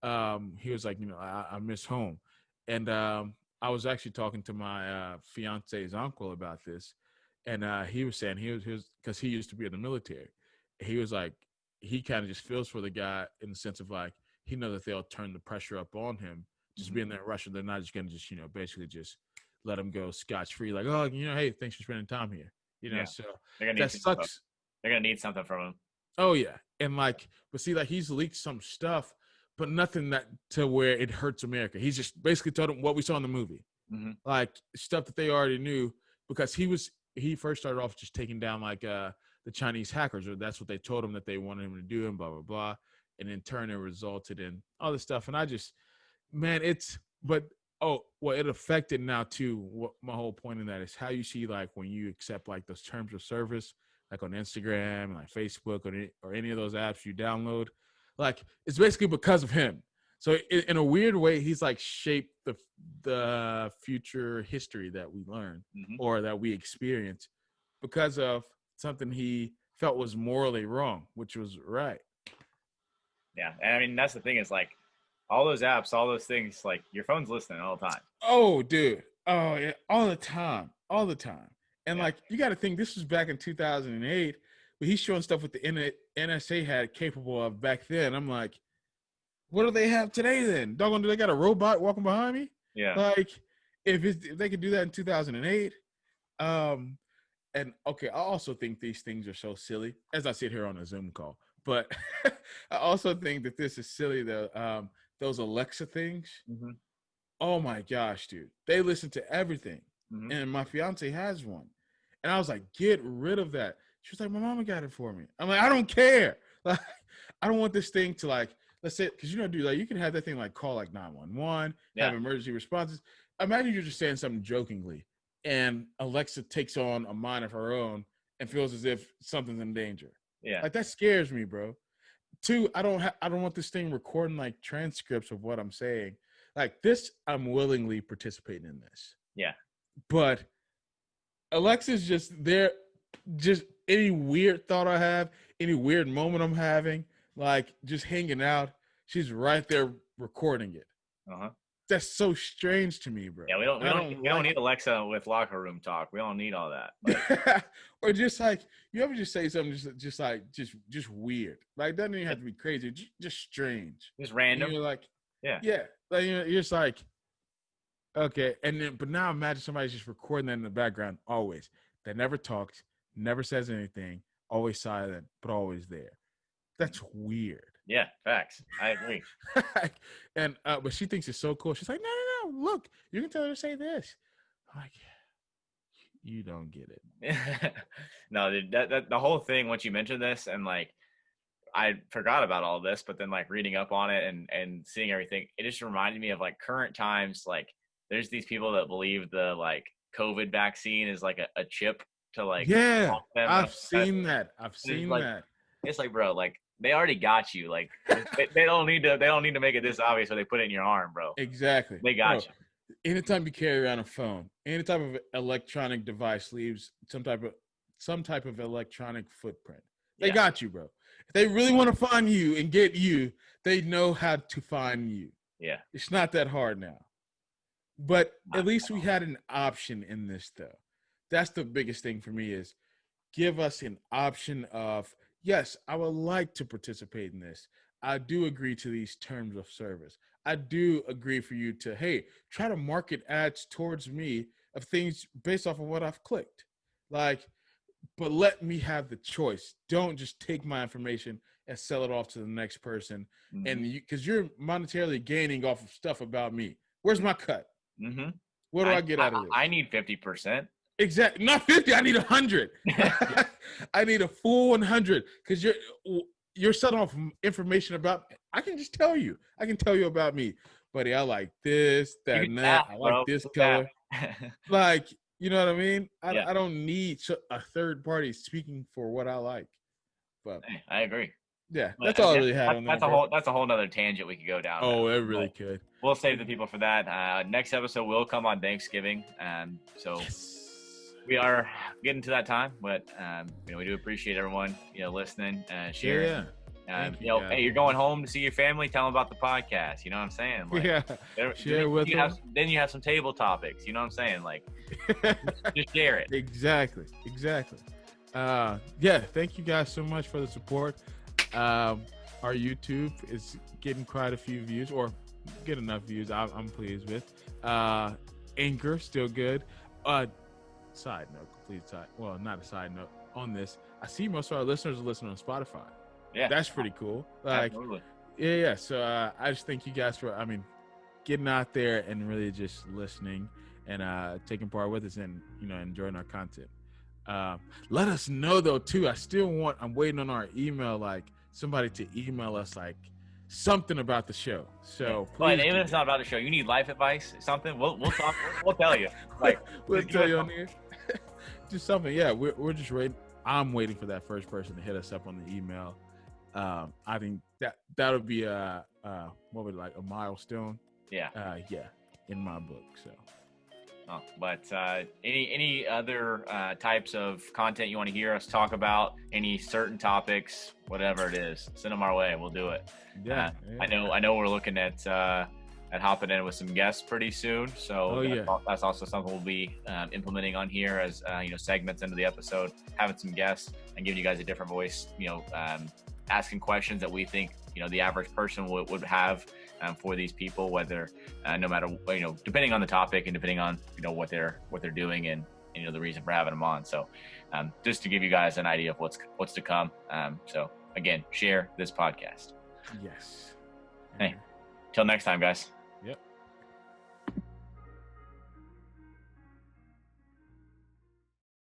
He was like, I miss home, and I was actually talking to my fiance's uncle about this, and he was saying he was because he used to be in the military. He was like, he kind of just feels for the guy in the sense of like, he knows that they'll turn the pressure up on him. Just being there in Russia, they're not just going to just, basically just let him go scotch-free. Like, oh, hey, thanks for spending time here. So that sucks. They're going to need something from him. Oh, yeah. And like, but see, like he's leaked some stuff, but nothing that to where it hurts America. He's just basically told them what we saw in the movie. Like stuff that they already knew, because he first started off just taking down like the Chinese hackers, or that's what they told him that they wanted him to do, and blah, blah, blah. And in turn, it resulted in all this stuff. And I just, man, it affected now too. What my whole point in that is how you see like when you accept like those terms of service, like on Instagram, like Facebook, or any of those apps you download, like it's basically because of him. So in a weird way, he's like shaped the future history that we learn or that we experience because of something he felt was morally wrong, which was right. Yeah, and I mean that's the thing is like all those apps, all those things, like your phone's listening all the time. Oh, dude. Oh, yeah, all the time, and like you got to think this was back in 2008, but he's showing stuff with the NSA had capable of back then. I'm like, what do they have today then? Doggone, do they got a robot walking behind me? Yeah. Like if they could do that in 2008. And okay, I also think these things are so silly as I sit here on a Zoom call. But I also think that this is silly though. Those Alexa things. Oh my gosh, dude. They listen to everything. And my fiance has one. And I was like, get rid of that. She was like, my mama got it for me. I'm like, I don't care. Like, I don't want this thing to like, let's say, because dude, like you can have that thing like call like 911, have emergency responses. Imagine you're just saying something jokingly, and Alexa takes on a mind of her own and feels as if something's in danger. Yeah, like that scares me, bro. Two, I don't want this thing recording like transcripts of what I'm saying. Like this, I'm willingly participating in this. Yeah, but Alexa's just there. Just any weird thought I have, any weird moment I'm having, like just hanging out, she's right there recording it. That's so strange to me, bro. Yeah, we don't need Alexa with locker room talk. We don't need all that. Or just like you ever just say something just weird. Like it doesn't even have to be crazy. Just strange. Just random. And you're like, yeah. Like you're just like, okay. And then, but now imagine somebody's just recording that in the background always. That never talks, never says anything, always silent, but always there. That's weird. Yeah, facts. I agree. And but she thinks it's so cool. She's like, no, look, you can tell her to say this. I'm like, you don't get it. No, dude, that the whole thing. Once you mentioned this, and like, I forgot about all this, but then like reading up on it and seeing everything, it just reminded me of like current times. Like there's these people that believe the like COVID vaccine is like a chip to like Yeah, help them. I've seen that. I've It's seen like, that. it's like, bro, like they already got you. Like they don't need to make it this obvious, so they put it in your arm, bro. Exactly. They got you. Anytime you carry around a phone, any type of electronic device leaves some type of electronic footprint. They got you, bro. If they really want to find you and get you, they know how to find you. Yeah. It's not that hard now. But at least we had an option in this, though. That's the biggest thing for me is give us an option of, yes, I would like to participate in this. I do agree to these terms of service. I do agree for you to, hey, try to market ads towards me of things based off of what I've clicked. Like, but let me have the choice. Don't just take my information and sell it off to the next person. Mm-hmm. And because you're monetarily gaining off of stuff about me. Where's my cut? Mm-hmm. What do I get out of this? I need 50%. Exactly. Not 50. I need 100. I need a full 100 because you're selling off information about. I can just tell you. I can tell you about me, buddy. I like this, that, and that. I like this color. Like, you know what I mean? I don't need a third party speaking for what I like. But I agree. Yeah, that's all I really had on that. That's a whole nother tangent we could go down. Oh, it really could. We'll save the people for that. Next episode will come on Thanksgiving, so we are getting to that time. But we do appreciate everyone listening and sharing. Hey, you're going home to see your family. Tell them about the podcast. You know what I'm saying? Like, share with them. Then you have some table topics. You know what I'm saying? Like, just share it. Exactly. Thank you guys so much for the support. Our YouTube is getting quite a few views, or get enough views. I'm pleased with. Anchor still good. Side note, complete side. Well, not a side note on this. I see most of our listeners are listening on Spotify. Yeah, that's pretty cool. Like, absolutely. Yeah. So I just thank you guys for, getting out there and really just listening and taking part with us and enjoying our content. Let us know though too. I'm waiting on our email, like somebody to email us like something about the show. So please, even if it's not about the show, you need life advice, something. We'll talk. We'll tell you. Like we'll tell you on here. Just something. Yeah, we're just waiting. I'm waiting for that first person to hit us up on the email. I think that'll be a milestone. Yeah. In my book. So. But any other types of content you want to hear us talk about, any certain topics, whatever it is, send them our way. We'll do it. Yeah. I know we're looking at hopping in with some guests pretty soon. So that's also something we'll be implementing on here as segments into the episode, having some guests and giving you guys a different voice. Asking questions that we think the average person would have for these people, whether no matter depending on the topic and depending on what they're doing and the reason for having them on. So just to give you guys an idea of what's to come. So again, share this podcast. Yes. Hey, till next time, guys.